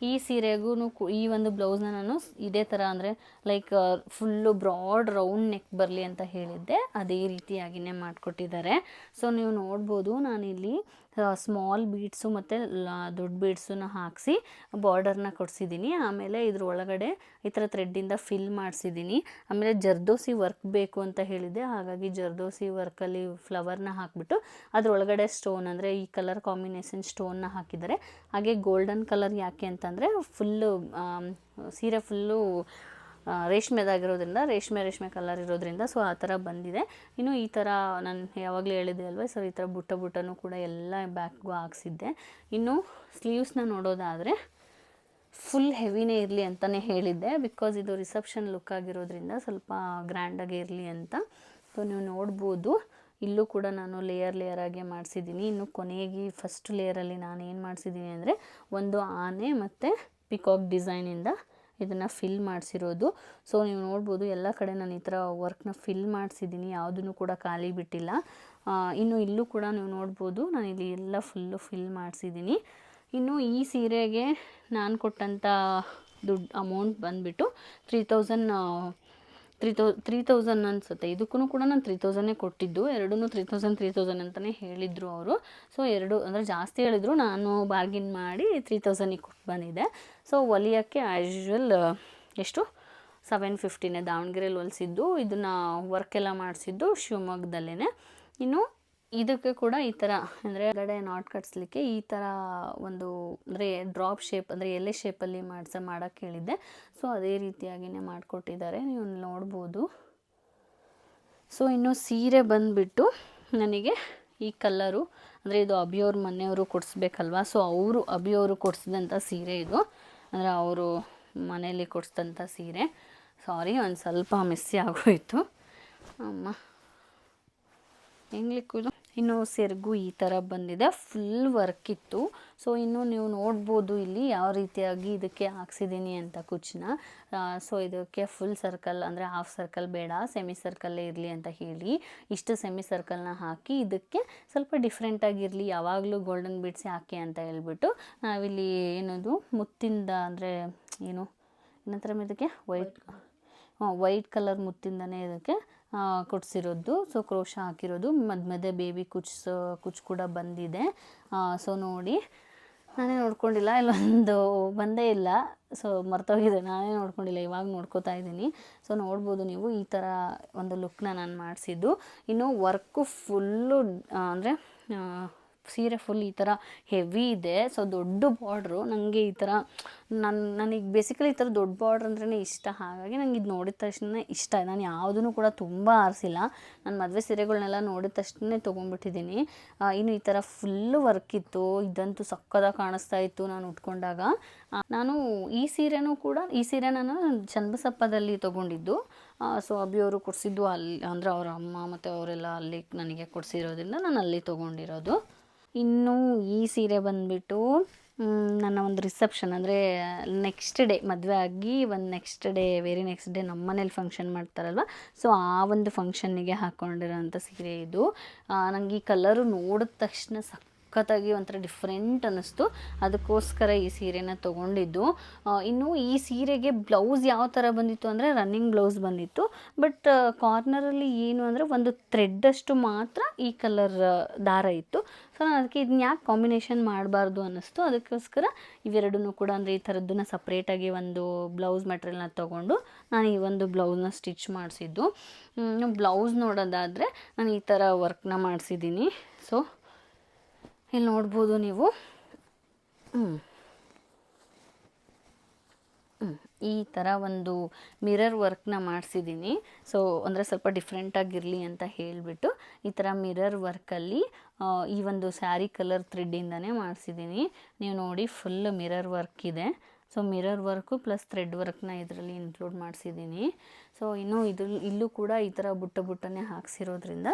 ಈ ಸೀರೆಗೂ ಈ ಒಂದು ಬ್ಲೌಸ್ನ ನಾನು ಇದೇ ಥರ, ಅಂದರೆ like full broad round neck ಬರಲಿ ಅಂತ ಹೇಳಿದ್ದೆ, ಅದೇ ರೀತಿಯಾಗಿಯೇ ಮಾಡಿಕೊಟ್ಟಿದ್ದಾರೆ. ಸೊ ನೀವು ನೋಡ್ಬೋದು ನಾನಿಲ್ಲಿ ಸ್ಮಾಲ್ ಬೀಡ್ಸು ಮತ್ತು ದೊಡ್ಡ ಬೀಡ್ಸನ್ನ ಹಾಕಿಸಿ ಬಾರ್ಡರ್ನ ಕೊಡಿಸಿದ್ದೀನಿ. ಆಮೇಲೆ ಇದ್ರ ಒಳಗಡೆ ಈ ಥರ ಥ್ರೆಡ್ಡಿಂದ ಫಿಲ್ ಮಾಡಿಸಿದ್ದೀನಿ. ಆಮೇಲೆ ಜರ್ದೋಸಿ ವರ್ಕ್ ಬೇಕು ಅಂತ ಹೇಳಿದ್ದೆ, ಹಾಗಾಗಿ ಜರ್ದೋಸಿ ವರ್ಕಲ್ಲಿ ಫ್ಲವರ್ನ ಹಾಕಿಬಿಟ್ಟು ಅದರೊಳಗಡೆ ಸ್ಟೋನ್, ಅಂದರೆ ಈ ಕಲರ್ ಕಾಂಬಿನೇಷನ್ ಸ್ಟೋನ್ನ ಹಾಕಿದ್ದಾರೆ. ಹಾಗೆ ಗೋಲ್ಡನ್ ಕಲರ್ ಯಾಕೆ ಅಂತಂದರೆ ಫುಲ್ಲು ಸೀರೆ ಫುಲ್ಲು ರೇಷ್ಮೆದಾಗಿರೋದ್ರಿಂದ, ರೇಷ್ಮೆ ಕಲರ್ ಇರೋದ್ರಿಂದ ಸೊ ಆ ಥರ ಬಂದಿದೆ. ಇನ್ನು ಈ ಥರ ನಾನು ಯಾವಾಗಲೂ ಹೇಳಿದೆ ಅಲ್ವ, ಸೊ ಈ ಥರ ಬುಟ್ಟನೂ ಕೂಡ ಎಲ್ಲ ಬ್ಯಾಕ್ಗೂ ಹಾಕ್ಸಿದ್ದೆ. ಇನ್ನು ಸ್ಲೀವ್ಸ್ನ ನೋಡೋದಾದರೆ ಫುಲ್ ಹೆವಿನೇ ಇರಲಿ ಅಂತಲೇ ಹೇಳಿದ್ದೆ, ಬಿಕಾಸ್ ಇದು ರಿಸೆಪ್ಷನ್ ಲುಕ್ ಆಗಿರೋದ್ರಿಂದ ಸ್ವಲ್ಪ ಗ್ರ್ಯಾಂಡಾಗಿ ಇರಲಿ ಅಂತ. ಸೊ ನೀವು ನೋಡ್ಬೋದು ಇಲ್ಲೂ ಕೂಡ ನಾನು ಲೇಯರ್ ಆಗಿ ಮಾಡಿಸಿದ್ದೀನಿ. ಇನ್ನು ಕೊನೆಗೆ ಫಸ್ಟ್ ಲೇಯರಲ್ಲಿ ನಾನು ಏನು ಮಾಡಿಸಿದ್ದೀನಿ ಅಂದರೆ ಒಂದು ಆನೆ ಮತ್ತು ಪಿಕಾಕ್ ಡಿಸೈನಿಂದ ಇದನ್ನು ಫಿಲ್ ಮಾಡಿಸಿರೋದು. ಸೊ ನೀವು ನೋಡ್ಬೋದು ಎಲ್ಲ ಕಡೆ ನಾನು ಈ ಥರ ವರ್ಕ್ನ ಫಿಲ್ ಮಾಡಿಸಿದ್ದೀನಿ, ಯಾವುದನ್ನು ಕೂಡ ಖಾಲಿ ಬಿಟ್ಟಿಲ್ಲ. ಇನ್ನು ಇಲ್ಲೂ ಕೂಡ ನೀವು ನೋಡ್ಬೋದು ನಾನು ಇಲ್ಲಿ ಎಲ್ಲ ಫುಲ್ಲು ಫಿಲ್ ಮಾಡಿಸಿದ್ದೀನಿ. ಇನ್ನು ಈ ಸೀರೆಗೆ ನಾನು ಕೊಟ್ಟಂಥ ದುಡ್ಡು ಅಮೌಂಟ್ ಬಂದುಬಿಟ್ಟು 3000 ಅನಿಸುತ್ತೆ. ಇದಕ್ಕೂ ಕೂಡ ನಾನು 3000 ಕೊಟ್ಟಿದ್ದು. ಎರಡೂ 3000 ಅಂತಲೇ ಹೇಳಿದರು ಅವರು. ಸೊ ಎರಡು ಅಂದರೆ ಜಾಸ್ತಿ ಹೇಳಿದರು, ನಾನು ಬಾರ್ಗಿನ್ ಮಾಡಿ 3000 ಕೊಟ್ಟು ಬಂದಿದ್ದೆ. ಸೊ ಹೊಲಿಯೋಕ್ಕೆ ಆ್ಯಸ್ ಯೂಶ್ವಲ್ ಎಷ್ಟು 750 ದಾವಣಗೆರೆಯಲ್ಲಿ ಹೊಲಿಸಿದ್ದು. ಇದನ್ನು ವರ್ಕೆಲ್ಲ ಮಾಡಿಸಿದ್ದು ಶಿವಮೊಗ್ಗದಲ್ಲೇ. ಇನ್ನು ಇದಕ್ಕೆ ಕೂಡ ಈ ಥರ ಅಂದರೆ ಗಡೆ ನಾಟ್ ಕಟ್ಸ್ಲಿಕ್ಕೆ ಈ ಥರ ಒಂದು ಅಂದರೆ ಡ್ರಾಪ್ ಶೇಪ್, ಅಂದರೆ ಎಲೆ ಶೇಪಲ್ಲಿ ಮಾಡೋಕ್ಕೆ ಹೇಳಿದ್ದೆ. ಸೊ ಅದೇ ರೀತಿಯಾಗಿಯೇ ಮಾಡಿಕೊಟ್ಟಿದ್ದಾರೆ, ನೀವು ನೋಡ್ಬೋದು. ಸೊ ಇನ್ನು ಸೀರೆ ಬಂದುಬಿಟ್ಟು ನನಗೆ ಈ ಕಲ್ಲರು, ಅಂದರೆ ಇದು ಅಭಿಯವ್ರ ಮನೆಯವರು ಕೊಡಿಸ್ಬೇಕಲ್ವ, ಸೊ ಅಭಿಯವರು ಕೊಡಿಸಿದಂಥ ಸೀರೆ ಇದು, ಅಂದರೆ ಅವರು ಮನೆಯಲ್ಲಿ ಕೊಡಿಸಿದಂಥ ಸೀರೆ. ಸಾರಿ, ಒಂದು ಸ್ವಲ್ಪ ಮಿಸ್ಸಿ ಆಗೋಯಿತು ಅಮ್ಮ, ಹೆಂಗ್ಲಿಕ್ಕು ಇದು. ಇನ್ನು ಸೆರಗು ಈ ಥರ ಬಂದಿದೆ, ಫುಲ್ ವರ್ಕ್ ಇತ್ತು. ಸೊ ಇನ್ನು ನೀವು ನೋಡ್ಬೋದು ಇಲ್ಲಿ ಯಾವ ರೀತಿಯಾಗಿ ಇದಕ್ಕೆ ಹಾಕ್ಸಿದ್ದೀನಿ ಅಂತ ಕುಚ್ಚನ್ನ. ಸೊ ಇದಕ್ಕೆ ಫುಲ್ ಸರ್ಕಲ್, ಅಂದರೆ ಹಾಫ್ ಸರ್ಕಲ್ ಬೇಡ, ಸೆಮಿ ಸರ್ಕಲ್ಲೇ ಇರಲಿ ಅಂತ ಹೇಳಿ ಇಷ್ಟು ಸೆಮಿ ಸರ್ಕಲ್ನ ಹಾಕಿ ಇದಕ್ಕೆ ಸ್ವಲ್ಪ ಡಿಫ್ರೆಂಟಾಗಿರಲಿ, ಯಾವಾಗಲೂ ಗೋಲ್ಡನ್ ಬೀಡ್ಸ್ ಹಾಕಿ ಅಂತ ಹೇಳ್ಬಿಟ್ಟು ನಾವಿಲ್ಲಿ ಏನದು ಮುತ್ತಿಂದ, ಅಂದರೆ ಏನಂತಾರೆ ಇದಕ್ಕೆ ವೈಟ್ ಕಲರ್ ಮುತ್ತಿಂದನೇ ಇದಕ್ಕೆ ಕೊಡಿಸಿರೋದು. ಸೊ ಕ್ರೋಶ ಹಾಕಿರೋದು, ಮಧ್ಯೆ ಬೇಬಿ ಕುಚ್ಚು ಕೂಡ ಬಂದಿದೆ. ಸೊ ನೋಡಿ, ನಾನೇ ನೋಡ್ಕೊಂಡಿಲ್ಲ, ಇಲ್ಲೊಂದು ಬಂದೇ ಇಲ್ಲ, ಸೊ ಮರ್ತೋಗಿದೆ, ನಾನೇ ನೋಡ್ಕೊಂಡಿಲ್ಲ, ಇವಾಗ ನೋಡ್ಕೋತಾ ಇದ್ದೀನಿ. ಸೊ ನೋಡ್ಬೋದು ನೀವು ಈ ಥರ ಒಂದು ಲುಕ್ನ ನಾನು ಮಾಡಿಸಿದ್ದು. ಇನ್ನು ವರ್ಕು ಫುಲ್ಲು, ಅಂದರೆ ಸೀರೆ ಫುಲ್ ಈ ಥರ ಹೆವಿ ಇದೆ. ಸೊ ದೊಡ್ಡ ಬಾರ್ಡ್ರು, ನನಗೆ ಈ ಥರ ನನಗೆ ಬೇಸಿಕಲಿ ಈ ಥರ ದೊಡ್ಡ ಬಾರ್ಡ್ರ್ ಅಂದ್ರೇ ಇಷ್ಟ. ಹಾಗಾಗಿ ನಂಗೆ ಇದು ನೋಡಿದ ತಕ್ಷಣ ಇಷ್ಟ. ನಾನು ಯಾವುದೂ ಕೂಡ ತುಂಬ ಆರಿಸಿಲ್ಲ, ನಾನು ಮದುವೆ ಸೀರೆಗಳನ್ನೆಲ್ಲ ನೋಡಿದ ತಕ್ಷಣ ತೊಗೊಂಡ್ಬಿಟ್ಟಿದ್ದೀನಿ. ಇನ್ನು ಈ ಥರ ಫುಲ್ಲು ವರ್ಕ್ ಇತ್ತು, ಇದಂತೂ ಸಕ್ಕದಾಗಿ ಕಾಣಿಸ್ತಾ ಇತ್ತು ನಾನು ಉಟ್ಕೊಂಡಾಗ. ನಾನು ಈ ಸೀರೆ ನಾನು ಚನ್ನಬಸಪ್ಪದಲ್ಲಿ ತೊಗೊಂಡಿದ್ದು. ಸೊ ಅಭಿಯವರು ಕೊಡಿಸಿದ್ದು ಅಲ್ಲಿ, ಅಂದರೆ ಅವರ ಅಮ್ಮ ಮತ್ತು ಅವರೆಲ್ಲ ಅಲ್ಲಿ ನನಗೆ ಕೊಡಿಸಿರೋದ್ರಿಂದ ನಾನು ಅಲ್ಲಿ ತೊಗೊಂಡಿರೋದು. ಇನ್ನು ಈ ಸೀರೆ ಬಂದುಬಿಟ್ಟು ನನ್ನ ಒಂದು ರಿಸೆಪ್ಷನ್, ಅಂದರೆ ನೆಕ್ಸ್ಟ್ ಡೇ ಮದುವೆ ಆಗಿ ಒಂದು ವೆರಿ ನೆಕ್ಸ್ಟ್ ಡೇ ನಮ್ಮ ಮನೇಲಿ ಫಂಕ್ಷನ್ ಮಾಡ್ತಾರಲ್ವ, ಸೊ ಆ ಒಂದು ಫಂಕ್ಷನ್ನಿಗೆ ಹಾಕ್ಕೊಂಡಿರೋಂಥ ಸೀರೆ ಇದು. ನನಗೆ ಈ ಕಲರು ನೋಡಿದ ತಕ್ಷಣ ಸಖತ್ತಾಗಿ ಒಂಥರ ಡಿಫ್ರೆಂಟ್ ಅನ್ನಿಸ್ತು, ಅದಕ್ಕೋಸ್ಕರ ಈ ಸೀರೆನ ತೊಗೊಂಡಿದ್ದು. ಇನ್ನು ಈ ಸೀರೆಗೆ ಬ್ಲೌಸ್ ಯಾವ ಥರ ಬಂದಿತ್ತು ಅಂದರೆ ರನ್ನಿಂಗ್ ಬ್ಲೌಸ್ ಬಂದಿತ್ತು. ಬಟ್ ಕಾರ್ನರಲ್ಲಿ ಏನು ಅಂದರೆ ಒಂದು ಥ್ರೆಡ್ಡಷ್ಟು ಮಾತ್ರ ಈ ಕಲರ್ ದಾರ ಇತ್ತು. ಸೊ ನಾನು ಅದಕ್ಕೆ ಇದನ್ನ ಯಾಕೆ ಕಾಂಬಿನೇಷನ್ ಮಾಡಬಾರ್ದು ಅನ್ನಿಸ್ತು, ಅದಕ್ಕೋಸ್ಕರ ಇವೆರಡನ್ನೂ ಕೂಡ, ಅಂದರೆ ಈ ಥರದ್ದನ್ನು ಸಪ್ರೇಟಾಗಿ ಒಂದು ಬ್ಲೌಸ್ ಮೆಟೀರಿಯಲ್ನ ತೊಗೊಂಡು ನಾನು ಈ ಒಂದು ಬ್ಲೌಸ್ನ ಸ್ಟಿಚ್ ಮಾಡಿಸಿದ್ದು. ಬ್ಲೌಸ್ ನೋಡೋದಾದರೆ ನಾನು ಈ ಥರ ವರ್ಕ್ನ ಮಾಡಿಸಿದ್ದೀನಿ. ಸೊ ಇಲ್ಲಿ ನೋಡ್ಬೋದು ನೀವು, ಈ ಥರ ಒಂದು ಮಿರರ್ ವರ್ಕ್ನ ಮಾಡಿಸಿದ್ದೀನಿ. ಸೊ ಅಂದರೆ ಸ್ವಲ್ಪ ಡಿಫ್ರೆಂಟಾಗಿರಲಿ ಅಂತ ಹೇಳಿಬಿಟ್ಟು ಈ ಥರ ಮಿರರ್ ವರ್ಕಲ್ಲಿ ಈ ಒಂದು ಸ್ಯಾರಿ ಕಲರ್ ಥ್ರೆಡ್ಡಿಂದನೇ ಮಾಡಿಸಿದ್ದೀನಿ. ನೀವು ನೋಡಿ ಫುಲ್ ಮಿರರ್ ವರ್ಕ್ ಇದೆ. So mirror work plus thread ವರ್ಕ್ನ ಇದರಲ್ಲಿ ಇನ್ಕ್ಲೂಡ್ ಮಾಡಿಸಿದ್ದೀನಿ. ಸೊ ಇನ್ನು ಇಲ್ಲೂ ಕೂಡ ಈ ಥರ ಬುಟ್ಟನೇ ಹಾಕ್ಸಿರೋದ್ರಿಂದ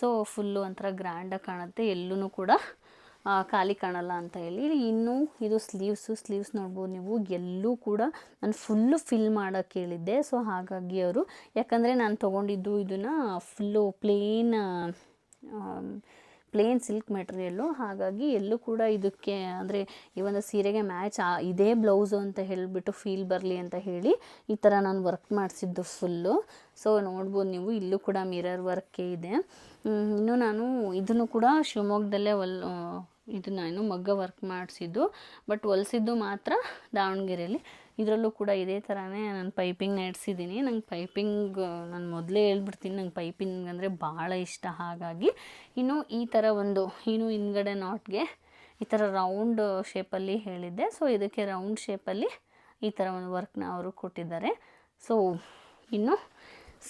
ಸೊ ಫುಲ್ಲು ಒಂಥರ ಗ್ರ್ಯಾಂಡಾಗಿ ಕಾಣುತ್ತೆ, ಎಲ್ಲೂ ಕೂಡ ಖಾಲಿ ಕಾಣಲ್ಲ ಅಂತ ಹೇಳಿ. ಇನ್ನು ಇದು ಸ್ಲೀವ್ಸ್ ನೋಡ್ಬೋದು ನೀವು, ಎಲ್ಲೂ ಕೂಡ ನಾನು ಫುಲ್ಲು ಫಿಲ್ ಮಾಡೋಕ್ಕೆ ಹೇಳಿದ್ದೆ. ಸೊ ಹಾಗಾಗಿ ಅವರು, ಯಾಕಂದರೆ ನಾನು ತೊಗೊಂಡಿದ್ದು ಇದನ್ನು ಫುಲ್ಲು ಪ್ಲೇನ್ ಸಿಲ್ಕ್ ಮೆಟೀರಿಯಲ್ಲು, ಹಾಗಾಗಿ ಎಲ್ಲೂ ಕೂಡ ಇದಕ್ಕೆ ಅಂದರೆ ಈ ಒಂದು ಸೀರೆಗೆ ಮ್ಯಾಚ್ ಇದೇ ಬ್ಲೌಸು ಅಂತ ಹೇಳಿಬಿಟ್ಟು ಫೀಲ್ ಬರಲಿ ಅಂತ ಹೇಳಿ ಈ ಥರ ನಾನು ವರ್ಕ್ ಮಾಡಿಸಿದ್ದು ಫುಲ್ಲು. ಸೊ ನೋಡ್ಬೋದು ನೀವು, ಇಲ್ಲೂ ಕೂಡ ಮಿರರ್ ವರ್ಕೇ ಇದೆ. ಇನ್ನು ನಾನು ಇದನ್ನು ಕೂಡ ಶಿವಮೊಗ್ಗದಲ್ಲೇ ಇದನ್ನು ಮಗ್ಗ ವರ್ಕ್ ಮಾಡಿಸಿದ್ದು, ಬಟ್ ಹೊಲಿಸಿದ್ದು ಮಾತ್ರ ದಾವಣಗೆರೆಯಲ್ಲಿ. ಇದರಲ್ಲೂ ಕೂಡ ಇದೇ ಥರನೇ ನಾನು ಪೈಪಿಂಗ್ನ ಇಡ್ಸಿದ್ದೀನಿ. ನಂಗೆ ಪೈಪಿಂಗ್ ನಾನು ಮೊದಲೇ ಹೇಳ್ಬಿಡ್ತೀನಿ, ನಂಗೆ ಪೈಪಿಂಗ್ ಅಂದರೆ ಭಾಳ ಇಷ್ಟ. ಹಾಗಾಗಿ ಇನ್ನು ಈ ಥರ ಒಂದು ಇನ್ನು ಹಿಂದ್ಗಡೆ ನಾಟ್ಗೆ ಈ ಥರ ರೌಂಡ್ ಶೇಪಲ್ಲಿ ಹೇಳಿದ್ದೆ. ಸೊ ಇದಕ್ಕೆ ರೌಂಡ್ ಶೇಪಲ್ಲಿ ಈ ಥರ ಒಂದು ವರ್ಕ್ನ ಅವರು ಕೊಟ್ಟಿದ್ದಾರೆ. ಸೊ ಇನ್ನು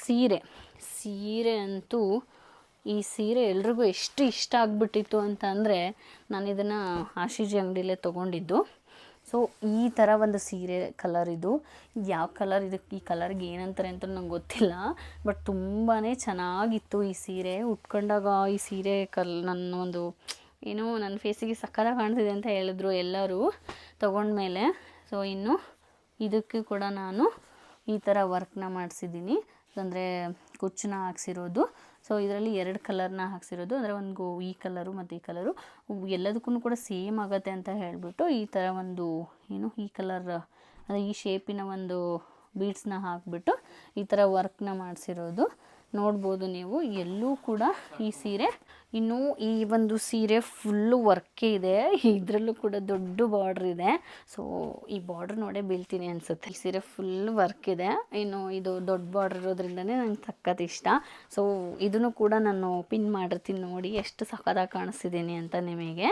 ಸೀರೆ ಅಂತೂ ಈ ಸೀರೆ ಎಲ್ರಿಗೂ ಎಷ್ಟು ಇಷ್ಟ ಆಗಿಬಿಟ್ಟಿತ್ತು ಅಂತ ಅಂದರೆ, ನಾನು ಇದನ್ನು ಆಶೀಜಿ ಅಂಗಡಿಯಲ್ಲೇ ತೊಗೊಂಡಿದ್ದು. ಸೊ ಈ ಥರ ಒಂದು ಸೀರೆ ಕಲರ್ ಇದು ಯಾವ ಕಲರ್, ಈ ಕಲರ್ಗೆ ಏನಂತಾರೆ ಅಂತ ನಂಗೆ ಗೊತ್ತಿಲ್ಲ, ಬಟ್ ತುಂಬಾ ಚೆನ್ನಾಗಿತ್ತು ಈ ಸೀರೆ. ಉಟ್ಕೊಂಡಾಗ ಈ ಸೀರೆ ನನ್ನ ಒಂದು ಏನೋ ನನ್ನ ಫೇಸಿಗೆ ಸಕ್ಕತ್ತಾಗಿ ಕಾಣ್ತಿದೆ ಅಂತ ಹೇಳಿದ್ರು ಎಲ್ಲರೂ ತೊಗೊಂಡ್ಮೇಲೆ. ಸೊ ಇನ್ನು ಇದಕ್ಕೆ ಕೂಡ ನಾನು ಈ ಥರ ವರ್ಕ್ನ ಮಾಡಿಸಿದ್ದೀನಿ, ಅಂದರೆ ಕುಚ್ಚನ್ನ ಹಾಕ್ಸಿರೋದು. ಸೊ ಇದರಲ್ಲಿ 2 ಕಲರ್ನ ಹಾಕ್ಸಿರೋದು, ಅಂದರೆ ಒಂದು ಈ ಕಲರು ಮತ್ತು ಈ ಕಲರು ಎಲ್ಲದಕ್ಕೂ ಕೂಡ ಸೇಮ್ ಆಗುತ್ತೆ ಅಂತ ಹೇಳಿಬಿಟ್ಟು ಈ ಥರ ಒಂದು ಈ ಕಲರ್ ಅಂದರೆ ಈ ಶೇಪಿನ ಒಂದು ಬೀಡ್ಸ್ನ ಹಾಕಿಬಿಟ್ಟು ಈ ಥರ ವರ್ಕ್ನ ಮಾಡಿಸಿರೋದು ನೋಡ್ಬೋದು ನೀವು. ಎಲ್ಲೂ ಕೂಡ ಈ ಸೀರೆ, ಇನ್ನೂ ಈ ಒಂದು ಸೀರೆ ಫುಲ್ಲು ವರ್ಕೇ ಇದೆ, ಇದರಲ್ಲೂ ಕೂಡ ದೊಡ್ಡ ಬಾರ್ಡ್ರ್ ಇದೆ. ಸೊ ಈ ಬಾರ್ಡ್ರ್ ನೋಡೇ ಬೀಳ್ತೀನಿ ಅನಿಸುತ್ತೆ. ಈ ಸೀರೆ ಫುಲ್ ವರ್ಕ್ ಇದೆ, ಇನ್ನು ಇದು ದೊಡ್ಡ ಬಾರ್ಡ್ರ್ ಇರೋದ್ರಿಂದನೇ ನಂಗೆ ಸಖತ್ ಇಷ್ಟ. ಸೊ ಇದನ್ನು ಕೂಡ ನಾನು ಪಿನ್ ಮಾಡಿರ್ತೀನಿ, ನೋಡಿ ಎಷ್ಟು ಸಖತ್ತಾಗಿ ಕಾಣಿಸ್ತಿದ್ದೀನಿ ಅಂತ ನಿಮಗೆ.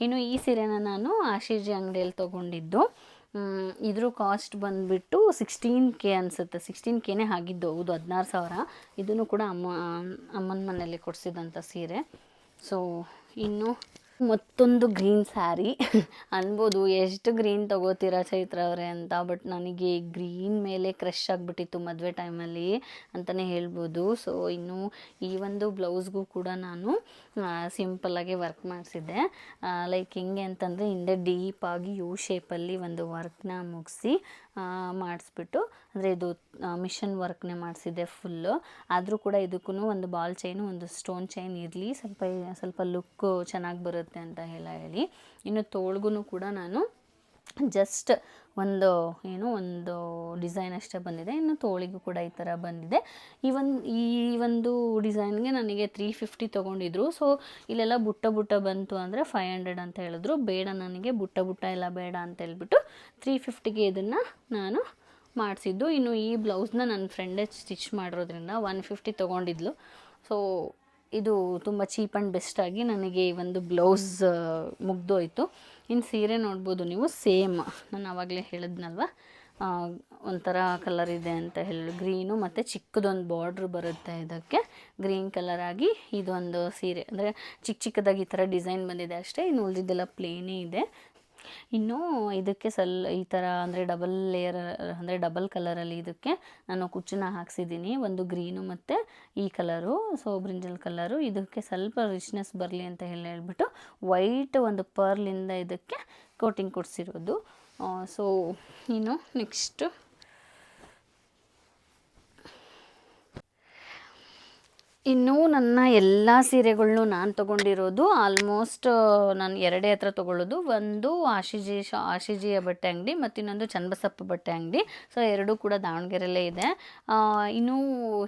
ಇನ್ನು ಈ ಸೀರೆನ ನಾನು ಆಶೀಜಿ ಅಂಗಡಿಯಲ್ಲಿ ತೊಗೊಂಡಿದ್ದು. ಇದ್ರ ಕಾಸ್ಟ್ ಬಂದುಬಿಟ್ಟು 16K ಅನಿಸುತ್ತೆ, 16Kನೇ ಆಗಿದ್ದು, ಹೌದು 16,000. ಇದನ್ನು ಕೂಡ ಅಮ್ಮನ ಮನೆಯಲ್ಲಿ ಕೊಡಿಸಿದಂಥ ಸೀರೆ. ಸೊ ಇನ್ನು ಮತ್ತೊಂದು ಗ್ರೀನ್ ಸ್ಯಾರಿ ಅನ್ಬೋದು, ಎಷ್ಟು ಗ್ರೀನ್ ತೊಗೋತೀರಾ ಚೈತ್ರ ಅವರೇ ಅಂತ, ಬಟ್ ನನಗೆ ಗ್ರೀನ್ ಮೇಲೆ ಕ್ರಶ್ ಆಗಿಬಿಟ್ಟಿತ್ತು ಮದುವೆ ಟೈಮಲ್ಲಿ ಅಂತಲೇ ಹೇಳ್ಬೋದು. ಸೊ ಇನ್ನು ಈ ಒಂದು ಬ್ಲೌಸ್ಗೂ ಕೂಡ ನಾನು ಸಿಂಪಲ್ಲಾಗಿ ವರ್ಕ್ ಮಾಡಿಸಿದ್ದೆ. ಲೈಕ್ ಹೆಂಗೆ ಅಂತಂದರೆ ಹಿಂದೆ ಡೀಪಾಗಿ ಯು ಶೇಪಲ್ಲಿ ಒಂದು ವರ್ಕ್ನ ಮುಗಿಸಿ ಮಾಡಿಸ್ಬಿಟ್ಟು, ಅಂದರೆ ಇದು ಮಿಷನ್ ವರ್ಕ್ನೇ ಮಾಡಿಸಿದ್ದೆ ಫುಲ್ಲು. ಆದರೂ ಕೂಡ ಇದಕ್ಕೂ ಒಂದು ಬಾಲ್ ಚೈನು ಒಂದು ಸ್ಟೋನ್ ಚೈನ್ ಇರಲಿ, ಸ್ವಲ್ಪ ಲುಕ್ಕು ಚೆನ್ನಾಗಿ ಬರುತ್ತೆ ಅಂತ ಹೇಳಿ. ಇನ್ನು ತೋಳ್ಗೂ ಕೂಡ ನಾನು ಜಸ್ಟ್ ಒಂದು ಡಿಸೈನ್ ಅಷ್ಟೇ ಬಂದಿದೆ. ಇನ್ನು ತೋಳಿಗೂ ಕೂಡ ಈ ಥರ ಬಂದಿದೆ. ಈ ಒಂದು ಡಿಸೈನ್ಗೆ ನನಗೆ 350 ತೊಗೊಂಡಿದ್ರು. ಸೊ ಇಲ್ಲೆಲ್ಲ ಬುಟ್ಟ ಬಂತು ಅಂದರೆ 500 ಅಂತ ಹೇಳಿದ್ರು. ಬೇಡ, ನನಗೆ ಬುಟ್ಟ ಎಲ್ಲ ಬೇಡ ಅಂತ ಹೇಳ್ಬಿಟ್ಟು 350ಗೆ ಇದನ್ನು ನಾನು ಮಾಡಿಸಿದ್ದು. ಇನ್ನು ಈ ಬ್ಲೌಸ್ನ ನನ್ನ ಫ್ರೆಂಡೇ ಸ್ಟಿಚ್ ಮಾಡಿರೋದ್ರಿಂದ 150 ತೊಗೊಂಡಿದ್ಲು. ಸೊ ಇದು ತುಂಬ ಚೀಪ್ ಆ್ಯಂಡ್ ಬೆಸ್ಟಾಗಿ ನನಗೆ ಈ ಒಂದು ಬ್ಲೌಸ್ ಮುಗ್ದೋಯ್ತು. ಇನ್ನು ಸೀರೆ ನೋಡ್ಬೋದು ನೀವು, ಸೇಮ್ ನಾನು ಆವಾಗಲೇ ಹೇಳಿದ್ನಲ್ವ ಒಂಥರ ಕಲರ್ ಇದೆ ಅಂತ ಹೇಳಿ, ಗ್ರೀನು ಮತ್ತು ಚಿಕ್ಕದೊಂದು ಬಾರ್ಡ್ರ್ ಬರುತ್ತೆ ಇದಕ್ಕೆ ಗ್ರೀನ್ ಕಲರ್ ಆಗಿ. ಇದೊಂದು ಸೀರೆ ಅಂದರೆ ಚಿಕ್ಕದಾಗಿ ಈ ಥರ ಡಿಸೈನ್ ಬಂದಿದೆ ಅಷ್ಟೇ, ಇನ್ನು ಉಳಿದಿದ್ದೆಲ್ಲ ಪ್ಲೇನೇ ಇದೆ. ಇನ್ನು ಇದಕ್ಕೆ ಈ ಥರ ಅಂದರೆ ಡಬಲ್ ಲೇಯರ್ ಅಂದರೆ ಡಬಲ್ ಕಲರಲ್ಲಿ ಇದಕ್ಕೆ ನಾನು ಕುಚ್ಚನ್ನ ಹಾಕ್ಸಿದ್ದೀನಿ, ಒಂದು ಗ್ರೀನು ಮತ್ತು ಈ ಕಲರು, ಸೊ ಬ್ರಿಂಜಲ್ ಕಲರು. ಇದಕ್ಕೆ ಸ್ವಲ್ಪ ರಿಚ್ನೆಸ್ ಬರಲಿ ಅಂತ ಹೇಳ್ಬಿಟ್ಟು ವೈಟ್ ಒಂದು ಪರ್ಲಿಂದ ಇದಕ್ಕೆ ಕೋಟಿಂಗ್ ಕೊಡಿಸಿರೋದು. ಸೊ ಇನ್ನು ನೆಕ್ಸ್ಟು ಇನ್ನು ನನ್ನ ಎಲ್ಲ ಸೀರೆಗಳ್ನೂ ನಾನು ತೊಗೊಂಡಿರೋದು ಆಲ್ಮೋಸ್ಟ್ ನಾನು ಎರಡೇ ಹತ್ರ ತೊಗೊಳ್ಳೋದು. ಒಂದು ಆಶಿಜಿಯ ಬಟ್ಟೆ ಅಂಗಡಿ ಮತ್ತು ಇನ್ನೊಂದು ಚನ್ನಬಸಪ್ಪ ಬಟ್ಟೆ ಅಂಗಡಿ. ಸೊ ಎರಡೂ ಕೂಡ ದಾವಣಗೆರೆಯಲ್ಲೇ ಇದೆ. ಇನ್ನೂ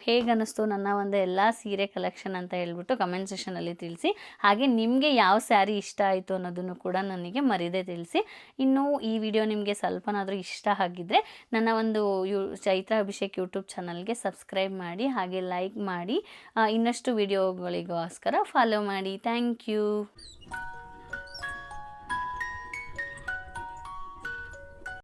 ಹೇಗೆ ಅನ್ನಿಸ್ತು ನನ್ನ ಒಂದು ಎಲ್ಲ ಸೀರೆ ಕಲೆಕ್ಷನ್ ಅಂತ ಹೇಳ್ಬಿಟ್ಟು ಕಮೆಂಟ್ ಸೆಷನಲ್ಲಿ ತಿಳಿಸಿ. ಹಾಗೆ ನಿಮಗೆ ಯಾವ ಸ್ಯಾರಿ ಇಷ್ಟ ಆಯಿತು ಅನ್ನೋದನ್ನು ಕೂಡ ನನಗೆ ಮರೀದೆ ತಿಳಿಸಿ. ಇನ್ನು ಈ ವಿಡಿಯೋ ನಿಮಗೆ ಸ್ವಲ್ಪನಾದರೂ ಇಷ್ಟ ಆಗಿದ್ದರೆ ನನ್ನ ಒಂದು ಚೈತ್ರ ಅಭಿಷೇಕ್ ಯೂಟ್ಯೂಬ್ ಚಾನಲ್ಗೆ ಸಬ್ಸ್ಕ್ರೈಬ್ ಮಾಡಿ, ಹಾಗೆ ಲೈಕ್ ಮಾಡಿ, ಇನ್ನಷ್ಟು ವಿಡಿಯೋಗಳಿಗೋಸ್ಕರ ಫಾಲೋ ಮಾಡಿ. Thank you.